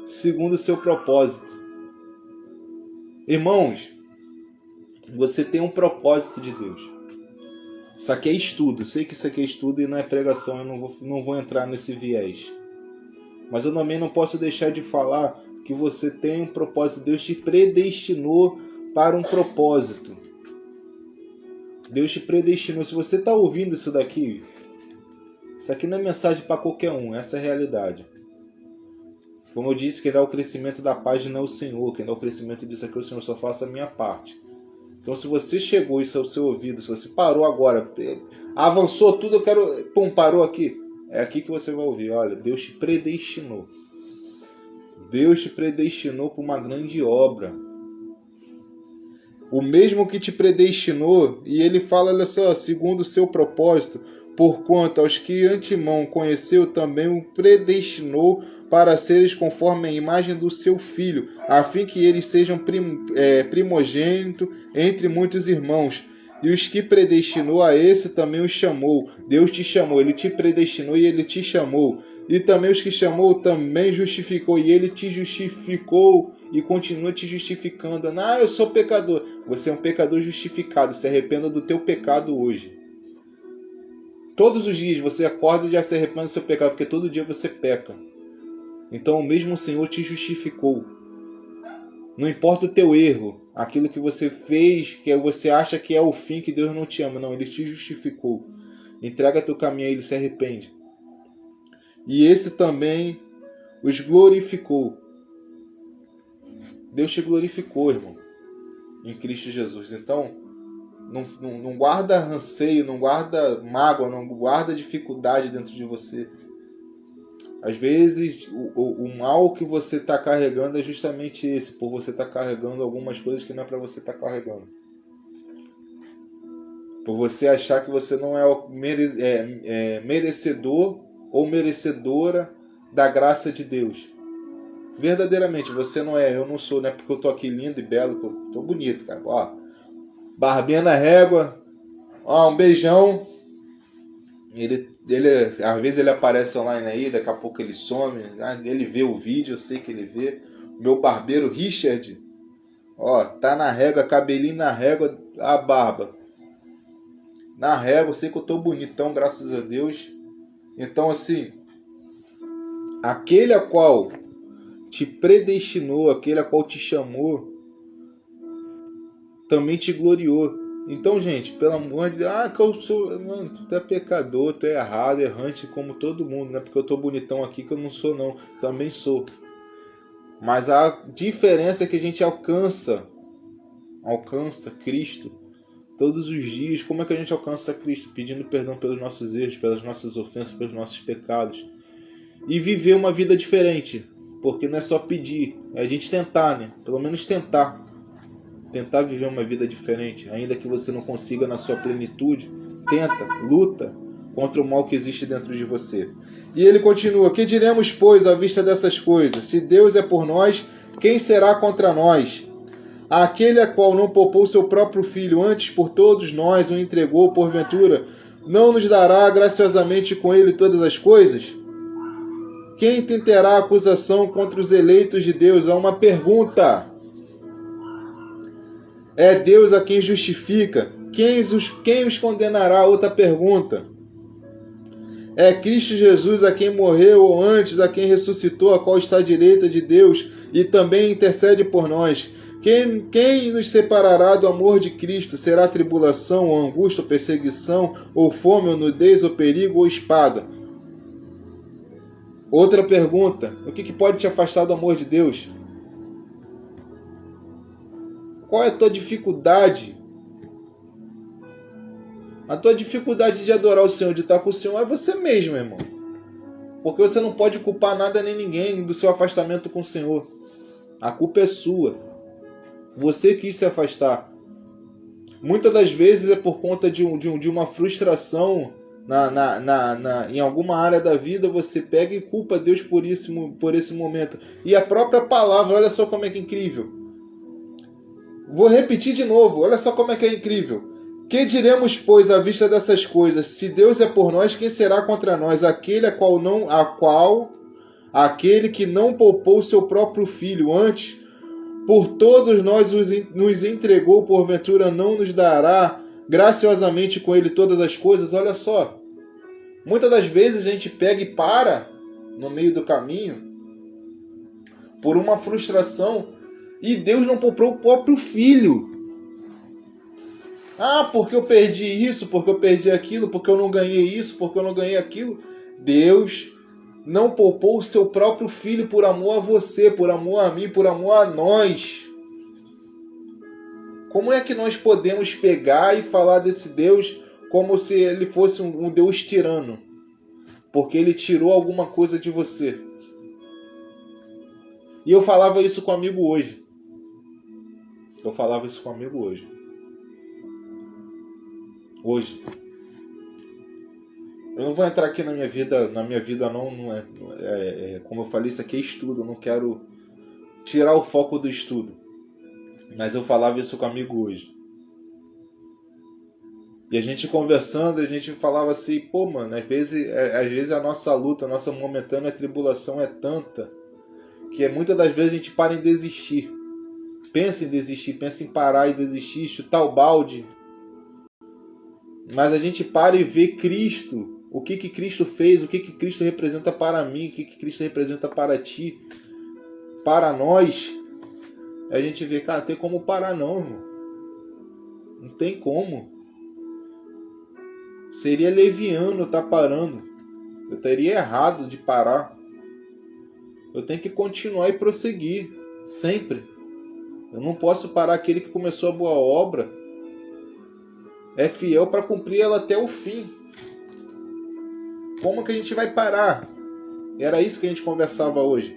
Segundo o seu propósito. Irmãos, você tem um propósito de Deus. Isso aqui é estudo. Eu sei que isso aqui é estudo e não é pregação. Eu não vou entrar nesse viés. Mas eu também não posso deixar de falar que você tem um propósito. Deus te predestinou para um propósito. Deus te predestinou. Se você está ouvindo isso daqui, isso aqui não é mensagem para qualquer um. Essa é a realidade. Como eu disse, quem dá o crescimento da página é o Senhor. Quem dá o crescimento disso aqui é o Senhor. Só faça a minha parte. Então, se você chegou isso ao seu ouvido, se você parou agora, avançou tudo, parou aqui. É aqui que você vai ouvir. Olha, Deus te predestinou. Deus te predestinou para uma grande obra. O mesmo que te predestinou, e ele fala, olha só, segundo o seu propósito, porquanto aos que antemão conheceu também o predestinou para seres conforme a imagem do seu Filho, a fim que eles sejam primogênito entre muitos irmãos. E os que predestinou, a esse também os chamou. Deus te chamou, ele te predestinou e ele te chamou. E também os que chamou, também justificou. E ele te justificou e continua te justificando. Ah, eu sou pecador. Você é um pecador justificado. Se arrependa do teu pecado hoje. Todos os dias você acorda e já se arrepende do seu pecado, porque todo dia você peca. Então o mesmo Senhor te justificou. Não importa o teu erro, aquilo que você fez, que você acha que é o fim, que Deus não te ama. Não, ele te justificou. Entrega teu caminho a ele, se arrepende. E esse também os glorificou. Deus te glorificou, irmão, em Cristo Jesus. Então, não guarda anseio, não guarda mágoa, não guarda dificuldade dentro de você. Às vezes, o mal que você está carregando é justamente esse, por você estar carregando algumas coisas que não é para você estar carregando. Por você achar que você não é merecedor ou merecedora da graça de Deus. Verdadeiramente, você não é, eu não sou, não é porque eu tô aqui lindo e belo, que eu tô bonito, cara. Ó, barbinha na régua, ó, um beijão. Ele, às vezes ele aparece online aí, daqui a pouco ele some, ele vê o vídeo, eu sei que ele vê. Meu barbeiro Richard, ó, tá na régua, cabelinho na régua, a barba. na régua, eu sei que eu estou bonitão, graças a Deus. Então, assim, aquele a qual te predestinou, aquele a qual te chamou, também te gloriou. Então, gente, pelo amor de Deus, que eu sou, mano, tu é pecador, tu é errado, errante como todo mundo, não é porque eu tô bonitão aqui que eu não sou não, também sou. Mas a diferença é que a gente alcança Cristo todos os dias. Como é que a gente alcança Cristo? Pedindo perdão pelos nossos erros, pelas nossas ofensas, pelos nossos pecados. E viver uma vida diferente. Porque não é só pedir, é a gente tentar, né? Pelo menos tentar. Tentar viver uma vida diferente. Ainda que você não consiga na sua plenitude, tenta, luta contra o mal que existe dentro de você. E ele continua: que diremos, pois, à vista dessas coisas? Se Deus é por nós, quem será contra nós? Aquele a qual não poupou seu próprio filho, antes por todos nós o entregou, porventura, não nos dará graciosamente com ele todas as coisas? Quem tentará acusação contra os eleitos de Deus? É uma pergunta. É Deus a quem justifica. Quem os condenará? Outra pergunta. É Cristo Jesus a quem morreu, ou antes a quem ressuscitou, a qual está à direita de Deus e também intercede por nós. Quem nos separará do amor de Cristo? Será tribulação, ou angústia, ou perseguição, ou fome, ou nudez, ou perigo, ou espada? Outra pergunta. O que pode te afastar do amor de Deus? Qual é a tua dificuldade? A tua dificuldade de adorar o Senhor, de estar com o Senhor, é você mesmo, irmão. Porque você não pode culpar nada nem ninguém do seu afastamento com o Senhor. A culpa é sua. Você quis se afastar. Muitas das vezes é por conta de uma frustração em alguma área da vida. Você pega e culpa Deus por esse momento. E a própria palavra, olha só como é que é incrível. Vou repetir de novo, olha só como é que é incrível. Que diremos, pois, à vista dessas coisas? Se Deus é por nós, quem será contra nós? Aquele aquele que não poupou seu próprio filho, antes por todos nós nos entregou, porventura não nos dará graciosamente com ele todas as coisas? Olha só, muitas das vezes a gente pega e para no meio do caminho por uma frustração e Deus não poupou o próprio filho. Porque eu perdi isso, porque eu perdi aquilo, porque eu não ganhei isso, porque eu não ganhei aquilo. Deus não poupou o seu próprio filho por amor a você, por amor a mim, por amor a nós. Como é que nós podemos pegar e falar desse Deus como se ele fosse um Deus tirano? Porque ele tirou alguma coisa de você. E eu falava isso com um amigo hoje. Hoje. Eu não vou entrar aqui na minha vida não como eu falei, isso aqui é estudo, eu não quero tirar o foco do estudo. Mas eu falava isso com um amigo hoje. E a gente conversando, a gente falava assim, mano, às vezes a nossa luta, a nossa momentânea tribulação é tanta, que muitas das vezes a gente para em desistir. Pensa em desistir, pensa em parar e desistir, chutar o balde. Mas a gente para e vê Cristo, o que Cristo fez, o que Cristo representa para mim, o que Cristo representa para ti, para nós. A gente vê, cara, não tem como parar não, irmão. Não tem como. Seria leviano estar parando. Eu teria errado de parar. Eu tenho que continuar e prosseguir, sempre. Eu não posso parar. Aquele que começou a boa obra é fiel para cumprir ela até o fim. Como que a gente vai parar? Era isso que a gente conversava hoje.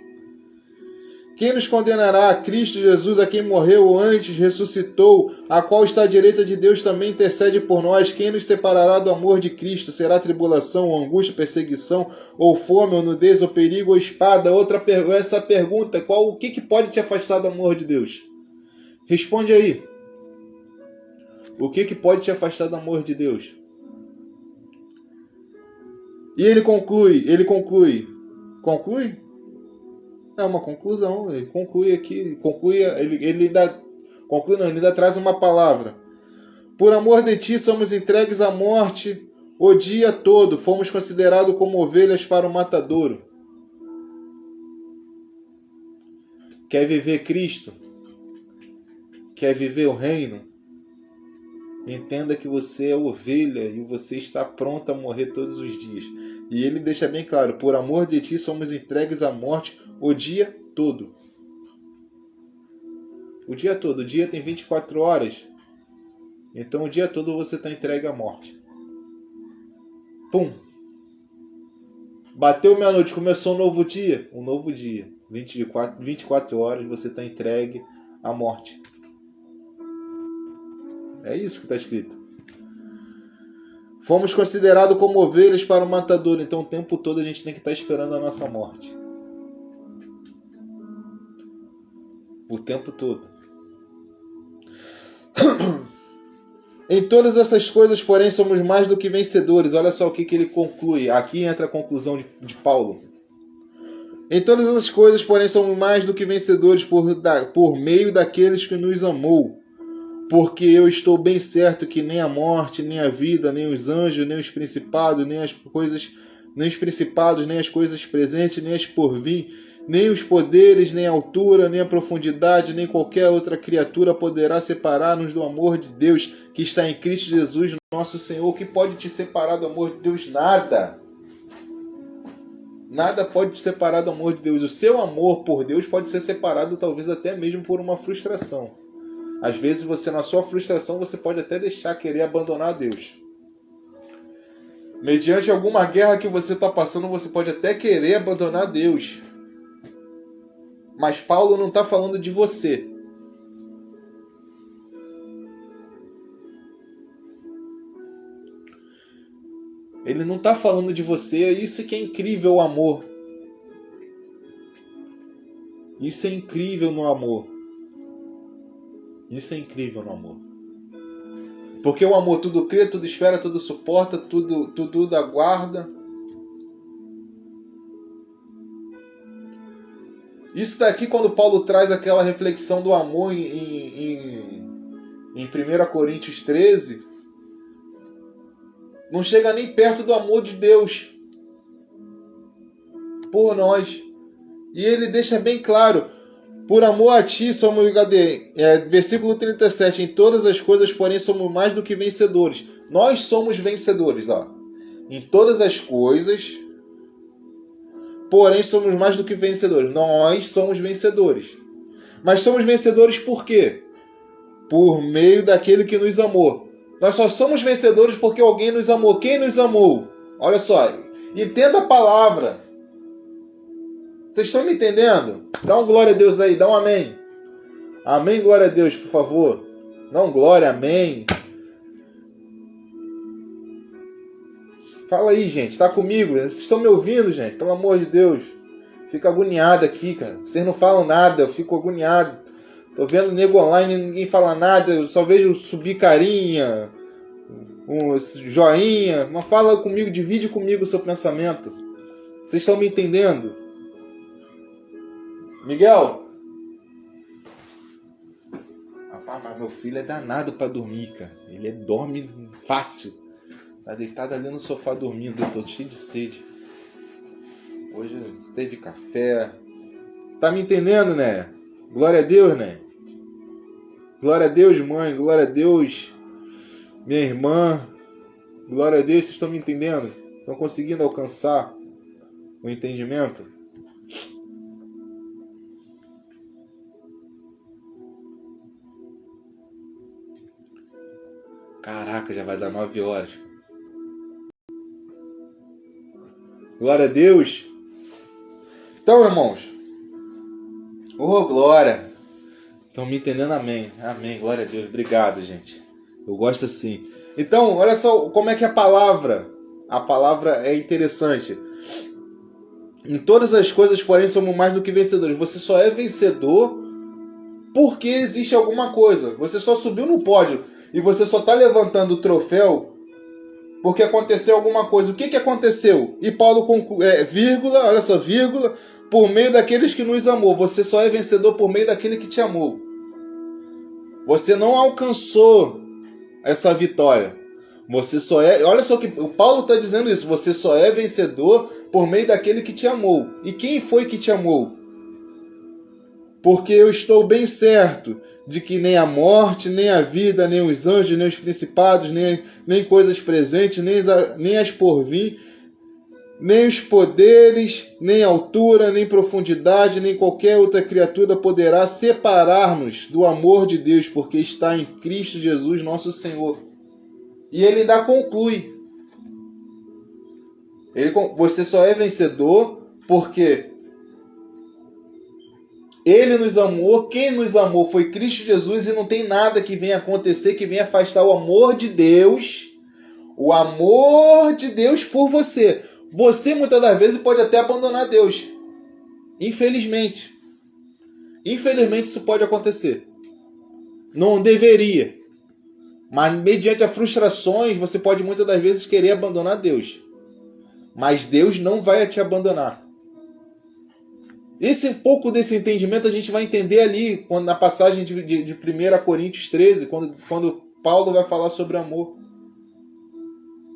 Quem nos condenará? Cristo Jesus, a quem morreu antes, ressuscitou, a qual está à direita de Deus, também intercede por nós. Quem nos separará do amor de Cristo? Será tribulação, ou angústia, perseguição, ou fome, ou nudez, ou perigo, ou espada? Essa pergunta, o que pode te afastar do amor de Deus? Responde aí. O que pode te afastar do amor de Deus? E ele conclui? É uma conclusão, ele conclui aqui, ele ainda traz uma palavra. Por amor de ti somos entregues à morte o dia todo. Fomos considerados como ovelhas para o matadouro. Quer viver Cristo? Quer viver o reino? Entenda que você é ovelha e você está pronto a morrer todos os dias. E ele deixa bem claro, por amor de ti somos entregues à morte o dia todo. O dia todo. O dia tem 24 horas. Então o dia todo você está entregue à morte. Pum! Bateu meia-noite, começou um novo dia. Um novo dia. 24 horas você está entregue à morte. É isso que está escrito. Fomos considerados como ovelhas para o matador. Então o tempo todo a gente tem que estar esperando a nossa morte. O tempo todo. Em todas essas coisas, porém, somos mais do que vencedores. Olha só o que ele conclui. Aqui entra a conclusão de Paulo. Em todas essas coisas, porém, somos mais do que vencedores por meio daqueles que nos amou. Porque eu estou bem certo que nem a morte, nem a vida, nem os anjos, nem os principados, nem as coisas presentes, nem as porvir, nem os poderes, nem a altura, nem a profundidade, nem qualquer outra criatura poderá separar-nos do amor de Deus que está em Cristo Jesus, nosso Senhor. O que pode te separar do amor de Deus? Nada. Nada pode te separar do amor de Deus. O seu amor por Deus pode ser separado talvez até mesmo por uma frustração. Às vezes você, na sua frustração, você pode até deixar querer abandonar Deus. Mediante alguma guerra que você está passando, você pode até querer abandonar Deus. Mas Paulo não está falando de você. Ele não está falando de você. É isso que é incrível o amor. Isso é incrível no amor. Isso é incrível no amor. Porque o amor tudo crê, tudo espera, tudo suporta, tudo aguarda. Isso daqui, quando Paulo traz aquela reflexão do amor em 1 Coríntios 13, não chega nem perto do amor de Deus por nós. E ele deixa bem claro, por amor a ti somos, versículo 37, em todas as coisas, porém, somos mais do que vencedores. Nós somos vencedores, ó. Em todas as coisas, porém, somos mais do que vencedores. Nós somos vencedores. Mas somos vencedores por quê? Por meio daquele que nos amou. Nós só somos vencedores porque alguém nos amou. Quem nos amou? Olha só, entenda a palavra. Vocês estão me entendendo? Dá um glória a Deus aí, dá um amém. Amém, glória a Deus, por favor. Não, glória, amém. Fala aí, gente, tá comigo? Vocês estão me ouvindo, gente? Pelo amor de Deus. Fico agoniado aqui, cara. Vocês não falam nada, eu fico agoniado. Tô vendo nego online, ninguém fala nada, eu só vejo subir carinha, um joinha. Mas fala comigo, divide comigo o seu pensamento. Vocês estão me entendendo? Miguel? Rapaz, mas meu filho é danado pra dormir, cara. Ele dorme fácil. Tá deitado ali no sofá dormindo. Eu tô cheio de sede. Hoje teve café. Tá me entendendo, né? Glória a Deus, né? Glória a Deus, mãe. Glória a Deus, minha irmã. Glória a Deus, vocês estão me entendendo? Estão conseguindo alcançar o entendimento? Caraca, já vai dar 9 horas. Glória a Deus. Então, irmãos. Oh, glória. Estão me entendendo? Amém. Amém. Glória a Deus. Obrigado, gente. Eu gosto assim. Então, olha só como é que é a palavra. A palavra é interessante. Em todas as coisas, porém, somos mais do que vencedores. Você só é vencedor porque existe alguma coisa. Você só subiu no pódio e você só está levantando o troféu porque aconteceu alguma coisa. O que aconteceu? E Paulo conclui, vírgula, olha só, vírgula, por meio daqueles que nos amou. Você só é vencedor por meio daquele que te amou. Você não alcançou essa vitória. Você só é... Olha só que o Paulo está dizendo isso. Você só é vencedor por meio daquele que te amou. E quem foi que te amou? Porque eu estou bem certo de que nem a morte, nem a vida, nem os anjos, nem os principados, nem coisas presentes, nem as porvir, nem os poderes, nem altura, nem profundidade, nem qualquer outra criatura poderá separar-nos do amor de Deus, porque está em Cristo Jesus, nosso Senhor. E ele ainda conclui. Você só é vencedor porque Ele nos amou. Quem nos amou foi Cristo Jesus, e não tem nada que venha acontecer que venha afastar o amor de Deus. O amor de Deus por você. Você muitas das vezes pode até abandonar Deus. Infelizmente. Infelizmente isso pode acontecer. Não deveria. Mas mediante as frustrações, você pode muitas das vezes querer abandonar Deus. Mas Deus não vai te abandonar. Um pouco desse entendimento a gente vai entender ali, na passagem de 1 Coríntios 13, quando Paulo vai falar sobre amor.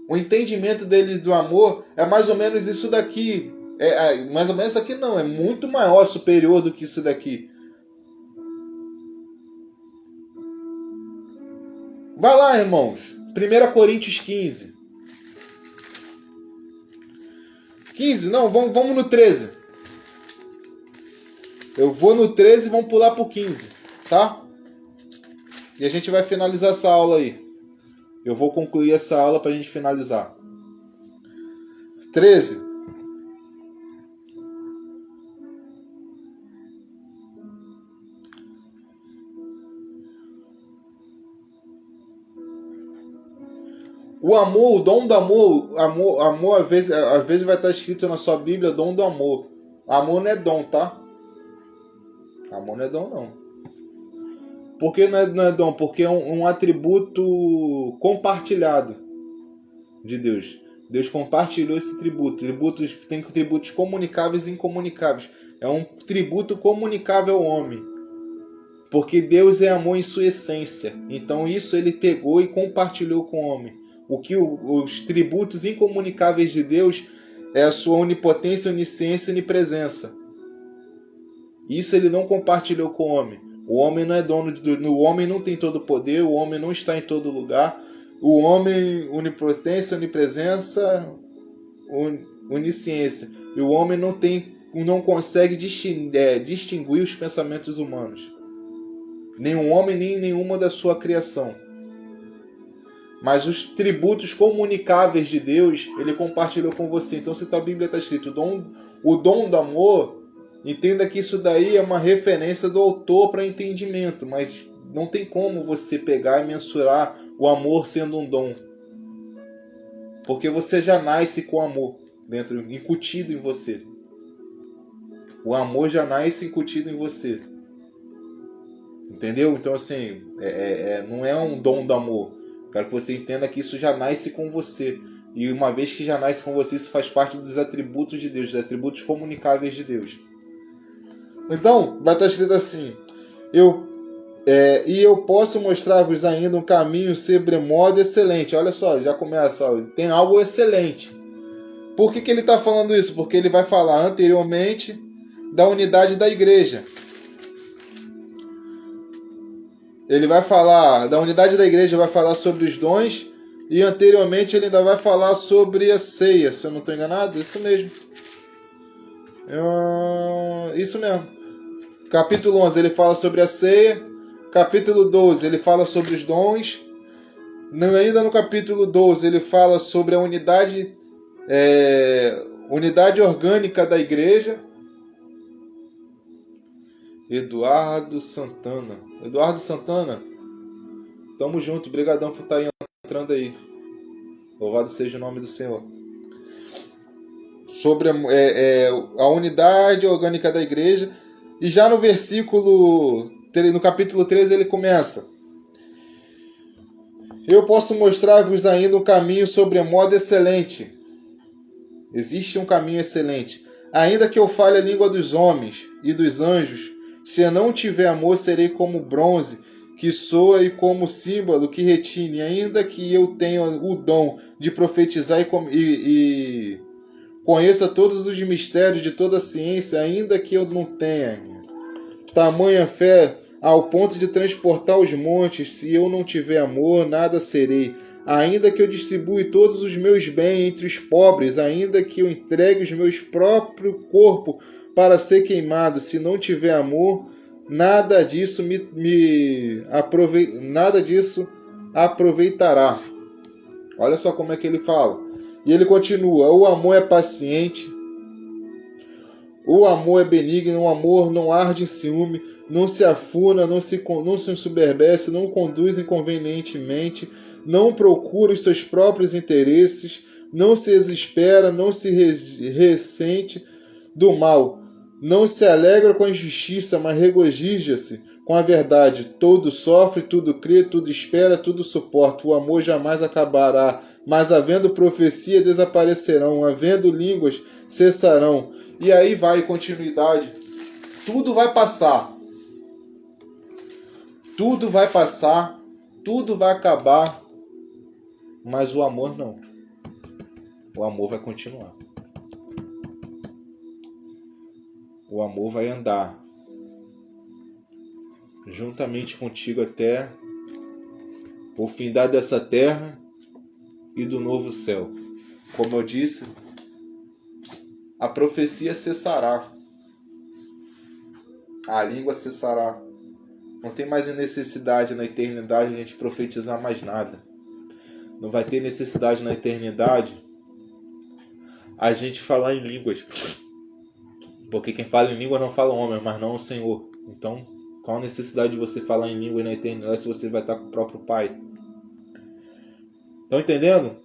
O entendimento dele do amor é mais ou menos isso daqui. Mais ou menos isso aqui não, é muito maior, superior do que isso daqui. Vai lá, irmãos. 1 Coríntios 15. 15? Não, vamos no 13. Eu vou no 13 e vamos pular para o 15, tá? E a gente vai finalizar essa aula aí. Eu vou concluir essa aula para a gente finalizar. 13. O amor, o dom do amor às vezes vai estar escrito na sua Bíblia, dom do amor. Amor não é dom, tá? Amor não é dom, não. Por que não é dom? Porque é um atributo compartilhado de Deus. Deus compartilhou esse tributo. Tem tributos comunicáveis e incomunicáveis. É um tributo comunicável ao homem. Porque Deus é amor em sua essência. Então isso ele pegou e compartilhou com o homem. Os tributos incomunicáveis de Deus é a sua onipotência, onisciência e onipresença. Isso ele não compartilhou com o homem. O homem não é dono o homem não tem todo o poder, o homem não está em todo lugar. O homem, onipotência, onipresença, onisciência. E o homem não consegue distinguir os pensamentos humanos. Nem o homem, nem nenhuma da sua criação. Mas os tributos comunicáveis de Deus, ele compartilhou com você. Então, se a Bíblia está escrito o dom do amor, entenda que isso daí é uma referência do autor para entendimento. Mas não tem como você pegar e mensurar o amor sendo um dom. Porque você já nasce com amor incutido em você. O amor já nasce incutido em você. Entendeu? Então, assim, não é um dom do amor. Quero que você entenda que isso já nasce com você. E uma vez que já nasce com você, isso faz parte dos atributos de Deus, dos atributos comunicáveis de Deus. Então, vai estar escrito assim: e eu posso mostrar-vos ainda um caminho sobremodo excelente. Olha só, já começa, tem algo excelente. Por que ele está falando isso? Porque ele vai falar anteriormente da unidade da igreja. Ele vai falar da unidade da igreja, vai falar sobre os dons, e anteriormente ele ainda vai falar sobre a ceia, se eu não estou enganado, isso mesmo. Isso mesmo. Capítulo 11 ele fala sobre a ceia, capítulo 12 ele fala sobre os dons, ainda no capítulo 12 ele fala sobre a unidade orgânica da igreja. Eduardo Santana, tamo junto, brigadão por estar entrando aí. Louvado seja o nome do Senhor. Sobre a unidade orgânica da igreja. E já no capítulo 13 ele começa: eu posso mostrar-vos ainda um caminho sobremodo excelente. Existe um caminho excelente. Ainda que eu fale a língua dos homens e dos anjos, se eu não tiver amor, serei como bronze que soa e como símbolo que retine, ainda que eu tenha o dom de profetizar e conheça todos os mistérios de toda a ciência, ainda que eu não tenha tamanha fé ao ponto de transportar os montes, se eu não tiver amor, nada serei. Ainda que eu distribua todos os meus bens entre os pobres, ainda que eu entregue os meus próprios corpo para ser queimado, se não tiver amor, nada disso nada disso aproveitará. Olha só como é que ele fala. E ele continua: o amor é paciente, o amor é benigno, o amor não arde em ciúme, não se afuna, não se ensoberbece, não conduz inconvenientemente, não procura os seus próprios interesses, não se desespera, não se ressente do mal, não se alegra com a injustiça, mas regozija-se com a verdade. Tudo sofre, tudo crê, tudo espera, tudo suporta. O amor jamais acabará, mas havendo profecia desaparecerão, havendo línguas cessarão. E aí vai continuidade. Tudo vai passar. Tudo vai passar, tudo vai acabar, mas o amor não. O amor vai continuar. O amor vai andar juntamente contigo até o findar dessa terra e do novo céu. Como eu disse, a profecia cessará. A língua cessará. Não tem mais necessidade na eternidade a gente profetizar mais nada. Não vai ter necessidade na eternidade a gente falar em línguas. Porque quem fala em língua não fala homem, mas não o Senhor. Então, qual a necessidade de você falar em língua na eternidade se você vai estar com o próprio Pai? Estão entendendo?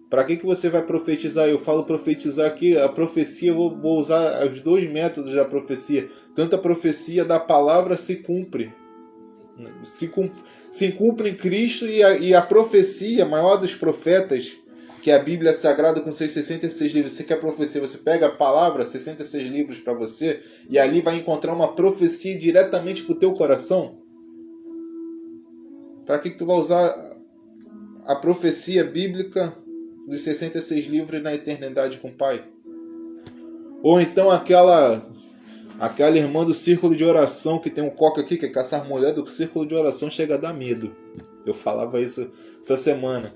Para que você vai profetizar? Eu falo profetizar aqui, a profecia, eu vou usar os dois métodos da profecia. Tanto a profecia da palavra se cumpre. Se cumpre em Cristo e a profecia, a maior dos profetas, que é a Bíblia Sagrada com seus 66 livros. Você quer profecia? Você pega a palavra, 66 livros para você, e ali vai encontrar uma profecia diretamente para o teu coração. Para que tu vai usar a profecia bíblica dos 66 livros na eternidade com o Pai? Ou então aquela irmã do círculo de oração que tem um coque aqui, que essa mulher do círculo de oração chega a dar medo. Eu falava isso essa semana.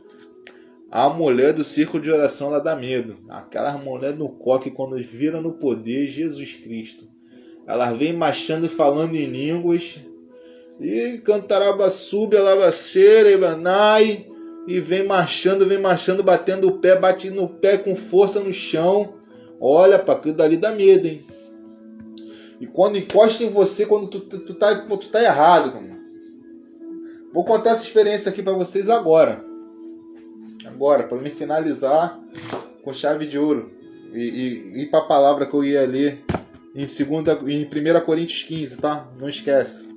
A mulher do círculo de oração, ela dá medo. Aquela mulher no coque, quando vira no poder, Jesus Cristo. Ela vem marchando e falando em línguas. E cantarabassubi, alabaceira, ibanai. E vem marchando, batendo o pé, bate no pé com força no chão. Olha, para aquilo dali dá medo, hein? E quando encosta em você, quando tu tá errado, mano. Vou contar essa experiência aqui para vocês agora. Para me finalizar com chave de ouro. E ir para a palavra que eu ia ler em 1 Coríntios 15, tá? Não esquece.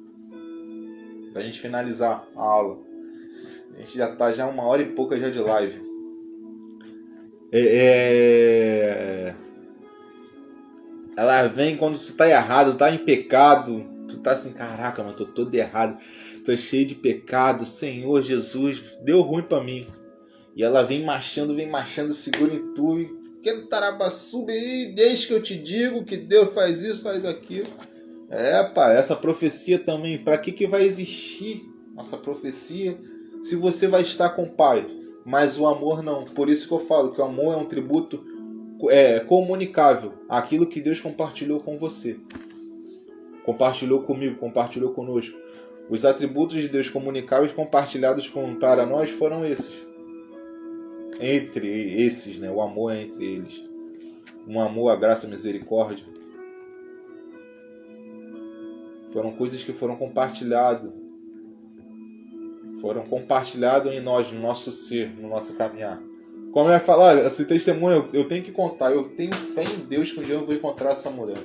Pra gente finalizar a aula. A gente já tá 1 hora e pouca já de live. Ela vem quando tu tá errado, tá em pecado. Tu tá assim, caraca, mano, tô todo errado. Tô cheio de pecado. Senhor Jesus, deu ruim pra mim. E ela vem marchando, segura em tu. E que tarabassuba aí, desde que eu te digo que Deus faz isso, faz aquilo. Essa profecia também. Pra que vai existir essa profecia se você vai estar com o Pai? Mas o amor não. Por isso que eu falo que o amor é um tributo comunicável. Aquilo que Deus compartilhou com você. Compartilhou comigo, compartilhou conosco. Os atributos de Deus comunicáveis compartilhados para nós foram esses. Entre esses, né? O amor é entre eles. Um amor, a graça, a misericórdia. Foram coisas que foram compartilhadas. Foram compartilhadas em nós, no nosso ser, no nosso caminhar. Como eu ia falar, esse testemunho eu tenho que contar. Eu tenho fé em Deus que um dia eu vou encontrar essa mulher.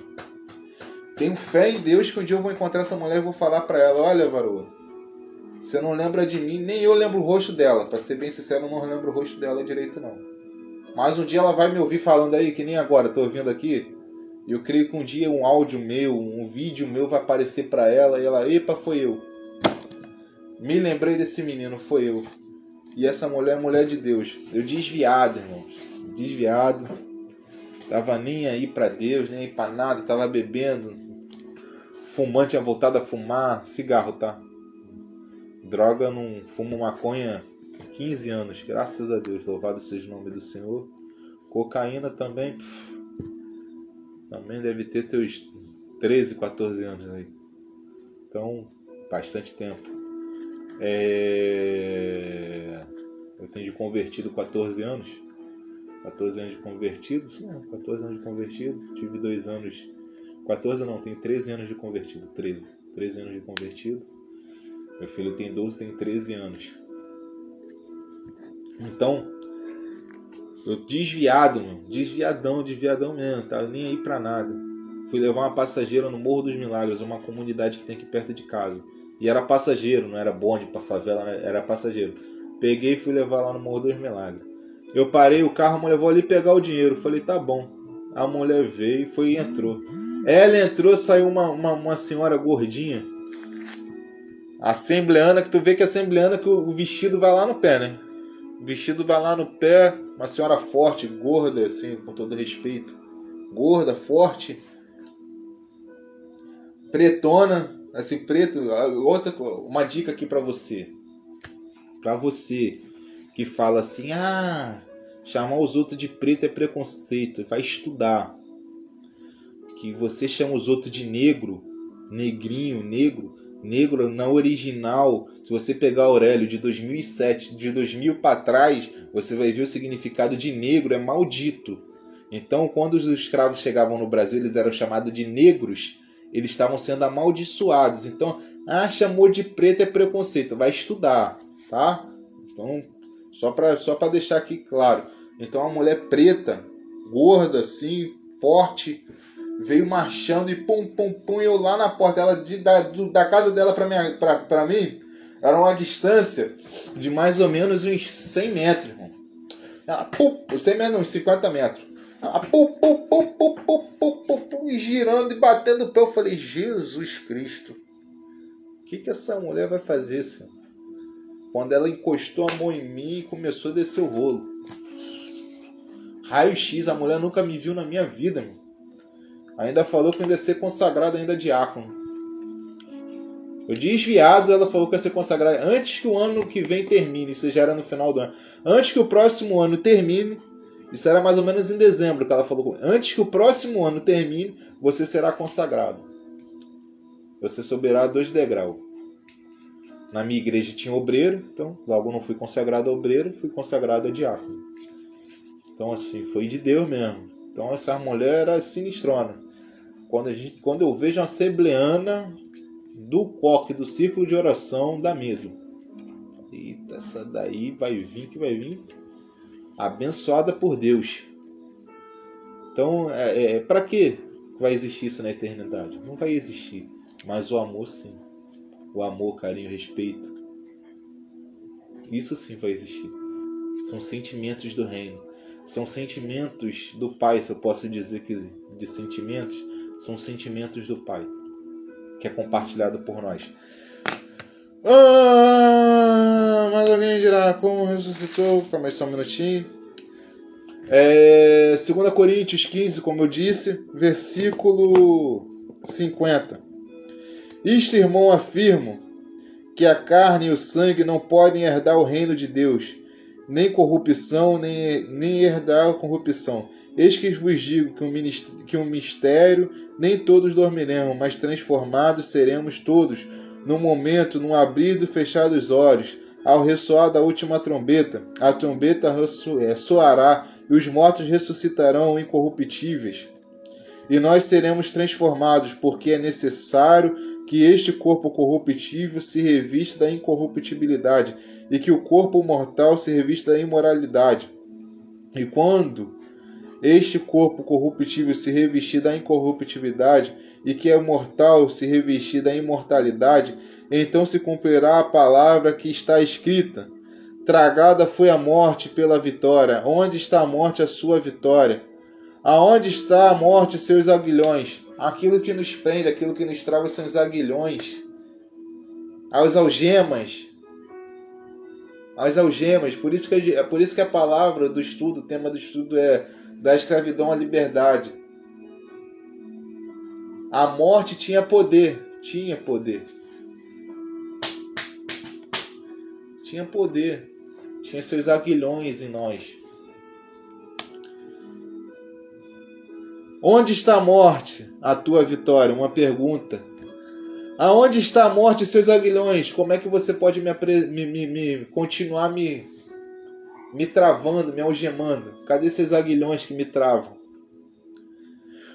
Tenho fé em Deus que um dia eu vou encontrar essa mulher e vou falar pra ela: olha, varoa, você não lembra de mim, nem eu lembro o rosto dela. Pra ser bem sincero, eu não lembro o rosto dela direito, não. Mas um dia ela vai me ouvir falando aí, que nem agora, tô ouvindo aqui. Eu creio que um dia um áudio meu, um vídeo meu vai aparecer para ela e ela, epa, foi eu. Me lembrei desse menino, foi eu. E essa mulher é mulher de Deus. Eu desviado, irmãos. Desviado. Tava nem aí para Deus, nem aí para nada. Tava bebendo. Fumante, tinha voltado a fumar. Cigarro, tá? Droga, não fumo maconha há 15 anos. Graças a Deus. Louvado seja o nome do Senhor. Cocaína também. Também deve ter teus 13, 14 anos aí. Então, bastante tempo. Eu tenho de convertido 14 anos. 14 anos de convertido. Sim, 14 anos de convertido. Tive 2 anos. 14 não, tenho 13 anos de convertido. 13 anos de convertido. Meu filho tem 12, tem 13 anos. Então, eu desviado, desviadão mesmo, tava nem aí pra nada. Fui levar uma passageira no Morro dos Milagres, uma comunidade que tem aqui perto de casa. E era passageiro, não era bonde pra favela, era passageiro. Peguei e fui levar lá no Morro dos Milagres. Eu parei o carro, a mulher levou ali pegar o dinheiro. Falei, tá bom. A mulher veio e entrou. Ela entrou, saiu uma senhora gordinha. Assembleana, que tu vê que é assembleana que o vestido vai lá no pé, né? O vestido vai lá no pé, uma senhora forte, gorda, assim, com todo respeito. Gorda, forte. Pretona, assim, preto. Uma dica aqui pra você. Pra você que fala assim, chamar os outros de preto é preconceito. Vai estudar. Que você chama os outros de negro, negrinho, negro. Negro, na original, se você pegar Aurélio de 2007, de 2000 para trás, você vai ver o significado de negro é maldito. Então, quando os escravos chegavam no Brasil, eles eram chamados de negros, eles estavam sendo amaldiçoados. Então, chamou de preto é preconceito, vai estudar, tá? Então, só para deixar aqui claro. Então, a mulher preta, gorda assim, forte, veio marchando e pum, pum, pum, eu lá na porta dela, da casa dela pra mim, era uma distância de mais ou menos uns 100 metros, irmão. Ela, pum, 100 metros não, uns 50 metros. Ela, pum, pum, pum, pum, pum, pum, pum, pum, girando e batendo o pé. Eu falei, Jesus Cristo, o que essa mulher vai fazer, senhor? Quando ela encostou a mão em mim e começou a descer o rolo. Raio-X, a mulher nunca me viu na minha vida, meu. Ainda falou que eu ia ser consagrado ainda diácono. Eu desviado, ela falou que ia ser consagrado antes que o ano que vem termine. Isso já era no final do ano. Antes que o próximo ano termine, isso era mais ou menos em dezembro que ela falou. Antes que o próximo ano termine, você será consagrado. Você subirá 2 degraus. Na minha igreja tinha obreiro, então logo não fui consagrado a obreiro, fui consagrado a diácono. Então assim, foi de Deus mesmo. Então essa mulher era sinistrona. Quando eu vejo uma assembleana do coque, do círculo de oração, dá medo. Eita, essa daí vai vir abençoada por Deus. Então, para que vai existir isso na eternidade? Não vai existir. Mas o amor sim. O amor, carinho, respeito. Isso sim vai existir. São sentimentos do reino. São sentimentos do Pai, se eu posso dizer que de sentimentos, são sentimentos do Pai, que é compartilhado por nós. Mas alguém dirá, como ressuscitou? Calma aí só um minutinho. 2 Coríntios 15, como eu disse, versículo 50. Isto, irmão, afirmo, que a carne e o sangue não podem herdar o reino de Deus, nem corrupção, nem herdar a corrupção. Eis que vos digo que um mistério, nem todos dormiremos, mas transformados seremos todos, num momento, num abrir e fechar dos olhos, ao ressoar da última trombeta. A trombeta soará, e os mortos ressuscitarão incorruptíveis. E nós seremos transformados, porque é necessário que este corpo corruptível se revista da incorruptibilidade, e que o corpo mortal se revista da imoralidade. E quando este corpo corruptível se revestir da incorruptibilidade, e que é mortal se revestir da imortalidade, então se cumprirá a palavra que está escrita: tragada foi a morte pela vitória. Onde está a morte, a sua vitória? Aonde está a morte e seus aguilhões? Aquilo que nos prende, aquilo que nos trava são os aguilhões, as algemas. As algemas. Por isso que a palavra do estudo, o tema do estudo é da escravidão à liberdade. A morte tinha poder. Tinha poder. Tinha poder. Tinha seus aguilhões em nós. Onde está a morte, a tua vitória? Uma pergunta. Aonde está a morte e seus aguilhões? Como é que você pode continuar me travando, me algemando? Cadê seus aguilhões que me travam?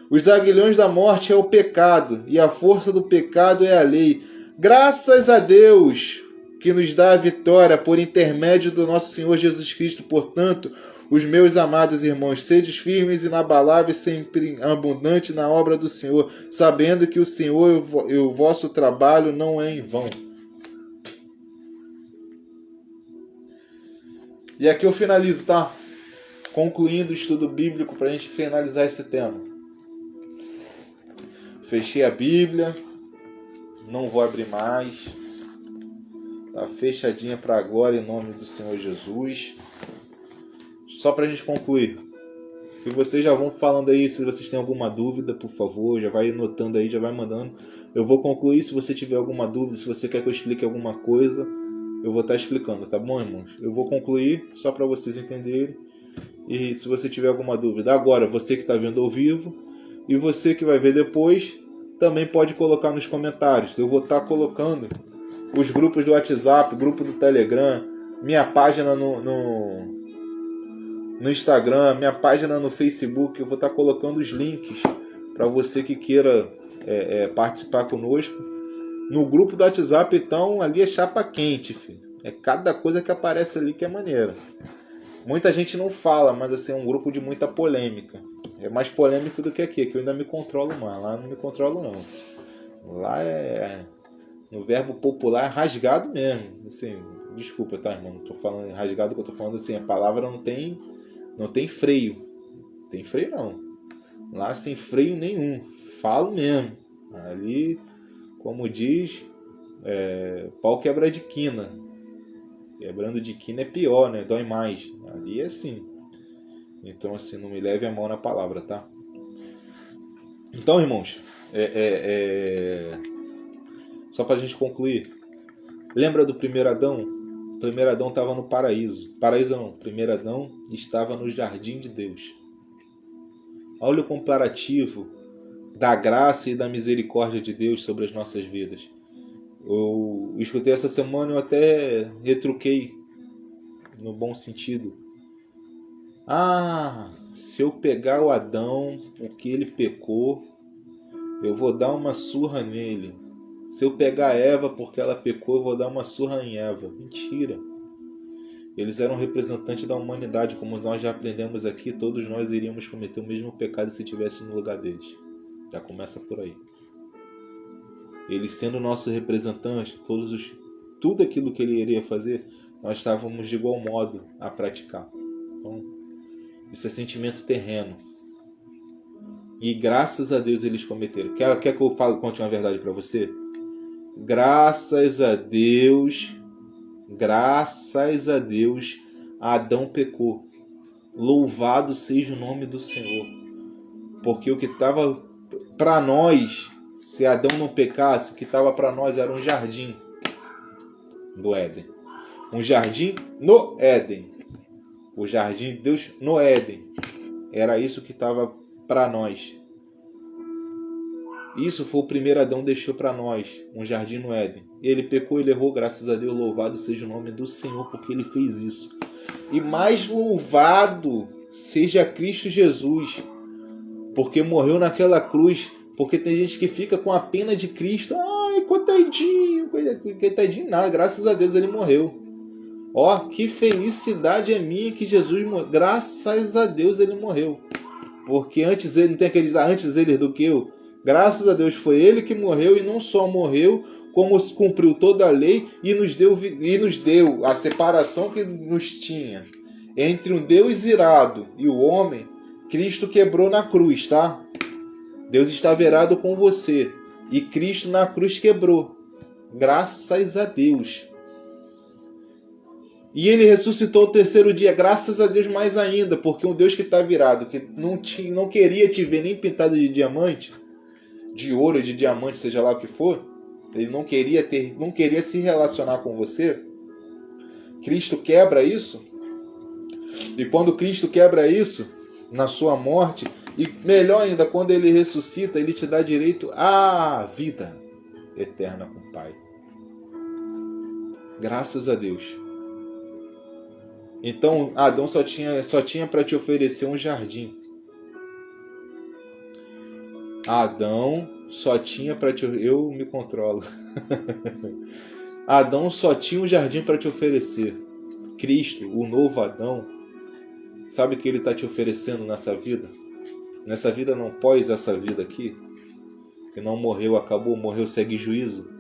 Os aguilhões da morte é o pecado, e a força do pecado é a lei. Graças a Deus que nos dá a vitória por intermédio do nosso Senhor Jesus Cristo. Portanto, os meus amados irmãos, sedes firmes e inabaláveis, sempre abundantes na obra do Senhor, sabendo que o Senhor e o vosso trabalho não é em vão. E aqui eu finalizo, tá? Concluindo o estudo bíblico para a gente finalizar esse tema. Fechei a Bíblia, não vou abrir mais. Tá fechadinha para agora em nome do Senhor Jesus. Só para a gente concluir. E vocês já vão falando aí, se vocês têm alguma dúvida, por favor, já vai anotando aí, já vai mandando. Eu vou concluir, se você tiver alguma dúvida, se você quer que eu explique alguma coisa, eu vou estar explicando, tá bom, irmãos? Eu vou concluir, só para vocês entenderem. E se você tiver alguma dúvida, agora, você que está vendo ao vivo, e você que vai ver depois, também pode colocar nos comentários. Eu vou estar colocando os grupos do WhatsApp, grupo do Telegram, minha página no Instagram, minha página no Facebook. Eu vou estar colocando os links para você que queira participar conosco. No grupo do WhatsApp, então, ali é chapa quente, filho. É cada coisa que aparece ali que é maneira. Muita gente não fala, mas assim, é um grupo de muita polêmica. É mais polêmico do que aqui, que eu ainda me controlo mais. Lá não me controlo, não. Lá no verbo popular, é rasgado mesmo. Assim, desculpa, tá, irmão? Não tô falando rasgado, que eu tô falando assim, a palavra não tem freio. Não tem freio, não. Lá sem freio nenhum. Falo mesmo. Ali, como diz, pau quebra de quina. Quebrando de quina é pior, né? Dói mais. Ali é assim. Então, assim, não me leve a mão na palavra, tá? Então, irmãos, só pra gente concluir. Lembra do primeiro Adão? O primeiro Adão estava no paraíso. Paraíso não. O primeiro Adão estava no jardim de Deus. Olha o comparativo da graça e da misericórdia de Deus sobre as nossas vidas. Eu escutei essa semana, eu até retruquei no bom sentido. Se eu pegar o Adão, o que ele pecou, eu vou dar uma surra nele. Se eu pegar a Eva porque ela pecou, eu vou dar uma surra em Eva. Mentira. Eles eram representantes da humanidade, como nós já aprendemos aqui. Todos nós iríamos cometer o mesmo pecado se estivesse no lugar deles. Já começa por aí. Eles sendo nosso representante, tudo aquilo que ele iria fazer, nós estávamos de igual modo a praticar. Então, isso é sentimento terreno. E graças a Deus eles cometeram. Quer que eu conte uma verdade para você? Graças a Deus, Adão pecou. Louvado seja o nome do Senhor. Porque o que estava para nós, se Adão não pecasse, o que estava para nós era um jardim do Éden. Um jardim no Éden. O jardim de Deus no Éden. Era isso que estava para nós. Isso foi o primeiro Adão deixou para nós, um jardim no Éden. Ele pecou, ele errou, graças a Deus, louvado seja o nome do Senhor, porque ele fez isso. E mais louvado seja Cristo Jesus, porque morreu naquela cruz. Porque tem gente que fica com a pena de Cristo. Ai, coitadinho, coitadinho nada, graças a Deus ele morreu. Ó, que felicidade é minha que Jesus morreu. Graças a Deus ele morreu. Porque antes ele, não tem aquele antes ele do que eu. Graças a Deus foi ele que morreu, e não só morreu, como cumpriu toda a lei e nos deu a separação que nos tinha entre um Deus irado e o homem. Cristo quebrou na cruz, tá? Deus estava irado com você. E Cristo na cruz quebrou. Graças a Deus. E ele ressuscitou o terceiro dia, graças a Deus mais ainda, porque um Deus que está virado, que não queria te ver nem pintado de diamante, de ouro, de diamante, seja lá o que for, ele não queria se relacionar com você. Cristo quebra isso. E quando Cristo quebra isso, na sua morte, e melhor ainda, quando ele ressuscita, ele te dá direito à vida eterna com o Pai. Graças a Deus. Então Adão só tinha para te oferecer um jardim. Adão só tinha para te... Eu me controlo. Adão só tinha um jardim para te oferecer. Cristo, o novo Adão, sabe o que ele está te oferecendo nessa vida? Nessa vida não, pós essa vida aqui, que não morreu, acabou, morreu, segue juízo.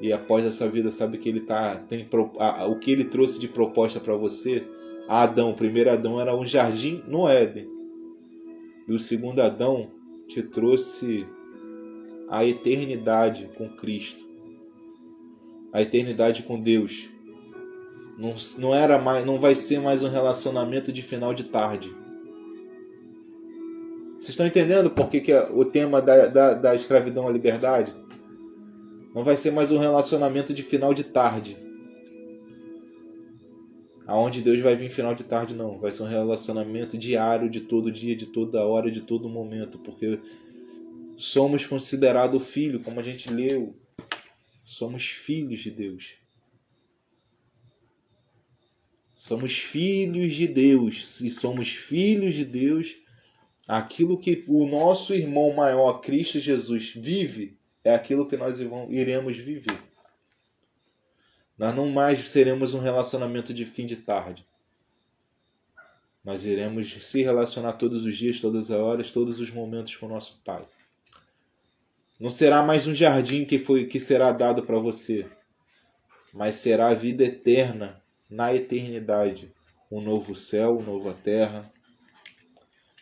E após essa vida, sabe que ele o que ele trouxe de proposta para você? Adão, o primeiro Adão era um jardim no Éden. E o segundo Adão te trouxe a eternidade com Cristo. A eternidade com Deus. Não vai ser mais um relacionamento de final de tarde. Vocês estão entendendo por que o tema da escravidão à liberdade? Não vai ser mais um relacionamento de final de tarde. Aonde Deus vai vir final de tarde, não. Vai ser um relacionamento diário, de todo dia, de toda hora, de todo momento. Porque somos considerados filho, como a gente leu. Somos filhos de Deus. Somos filhos de Deus. E somos filhos de Deus. Aquilo que o nosso irmão maior, Cristo Jesus, vive, é aquilo que nós iremos viver. Nós não mais seremos um relacionamento de fim de tarde. Nós iremos se relacionar todos os dias, todas as horas, todos os momentos com o nosso Pai. Não será mais um jardim que será dado para você, mas será a vida eterna na eternidade. Um novo céu, uma nova terra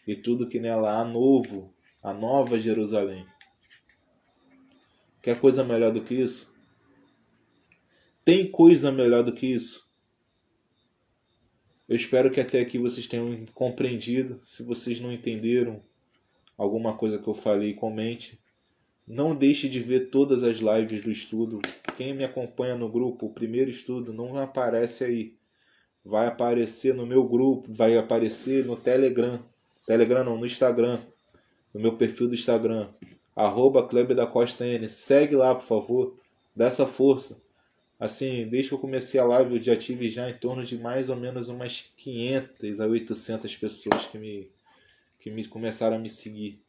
e tudo que nela há novo, a nova Jerusalém. Quer coisa melhor do que isso? Tem coisa melhor do que isso? Eu espero que até aqui vocês tenham compreendido. Se vocês não entenderam alguma coisa que eu falei, comente. Não deixe de ver todas as lives do estudo. Quem me acompanha no grupo, o primeiro estudo, não aparece aí. Vai aparecer no meu grupo, vai aparecer no Telegram. Telegram não, no Instagram. No meu perfil do Instagram. @CleberDaCostaN. Segue lá, por favor. Dá essa força. Assim, desde que eu comecei a live, eu já tive em torno de mais ou menos umas 500 a 800 pessoas que me começaram a me seguir.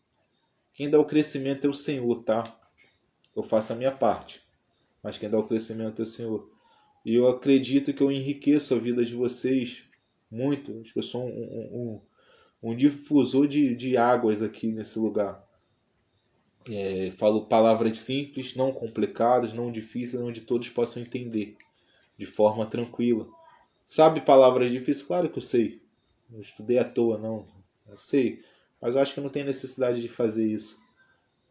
Quem dá o crescimento é o Senhor, tá? Eu faço a minha parte, mas quem dá o crescimento é o Senhor. E eu acredito que eu enriqueço a vida de vocês muito. Eu sou um difusor de águas aqui nesse lugar. Falo palavras simples, não complicadas, não difíceis, onde todos possam entender de forma tranquila. Sabe palavras difíceis? Claro que eu sei. Não estudei à toa, não. Eu sei. Mas eu acho que não tem necessidade de fazer isso.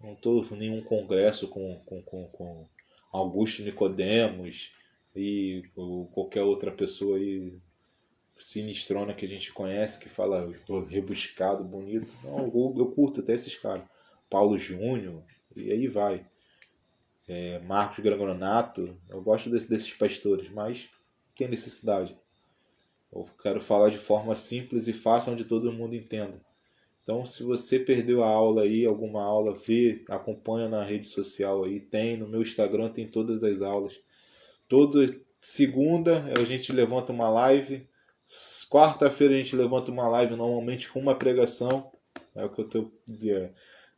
Não estou em nenhum congresso com Augusto Nicodemos e qualquer outra pessoa aí sinistrona que a gente conhece, que fala rebuscado, bonito. Não, eu curto até esses caras. Paulo Júnior, e aí vai. Marcos Gregonato, eu gosto desses pastores, mas tem necessidade. Eu quero falar de forma simples e fácil, onde todo mundo entenda. Então, se você perdeu a aula aí, alguma aula, acompanha na rede social aí, tem no meu Instagram, tem todas as aulas. Toda segunda a gente levanta uma live, quarta-feira a gente levanta uma live normalmente com uma pregação, é o que eu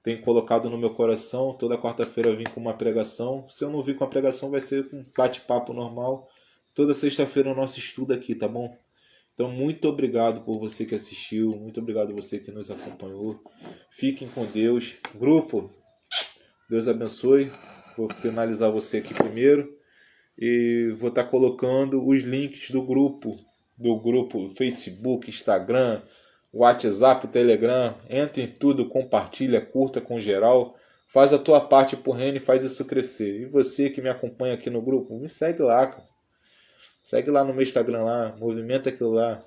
tenho colocado no meu coração. Toda quarta-feira eu vim com uma pregação. Se eu não vir com a pregação, vai ser um bate-papo normal. Toda sexta-feira o nosso estudo aqui, tá bom? Então, muito obrigado por você que assistiu. Muito obrigado por você que nos acompanhou. Fiquem com Deus. Grupo, Deus abençoe. Vou finalizar você aqui primeiro. E vou estar colocando os links do grupo Facebook, Instagram, o WhatsApp, o Telegram, entra em tudo, compartilha, curta com geral. Faz a tua parte pro reino e faz isso crescer. E você que me acompanha aqui no grupo, me segue lá, cara. Segue lá no meu Instagram lá, movimenta aquilo lá.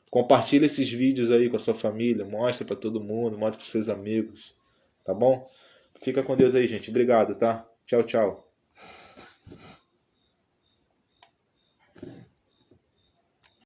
Compartilha esses vídeos aí com a sua família, mostra para todo mundo, mostra para seus amigos, tá bom? Fica com Deus aí, gente. Obrigado, tá? Tchau, tchau.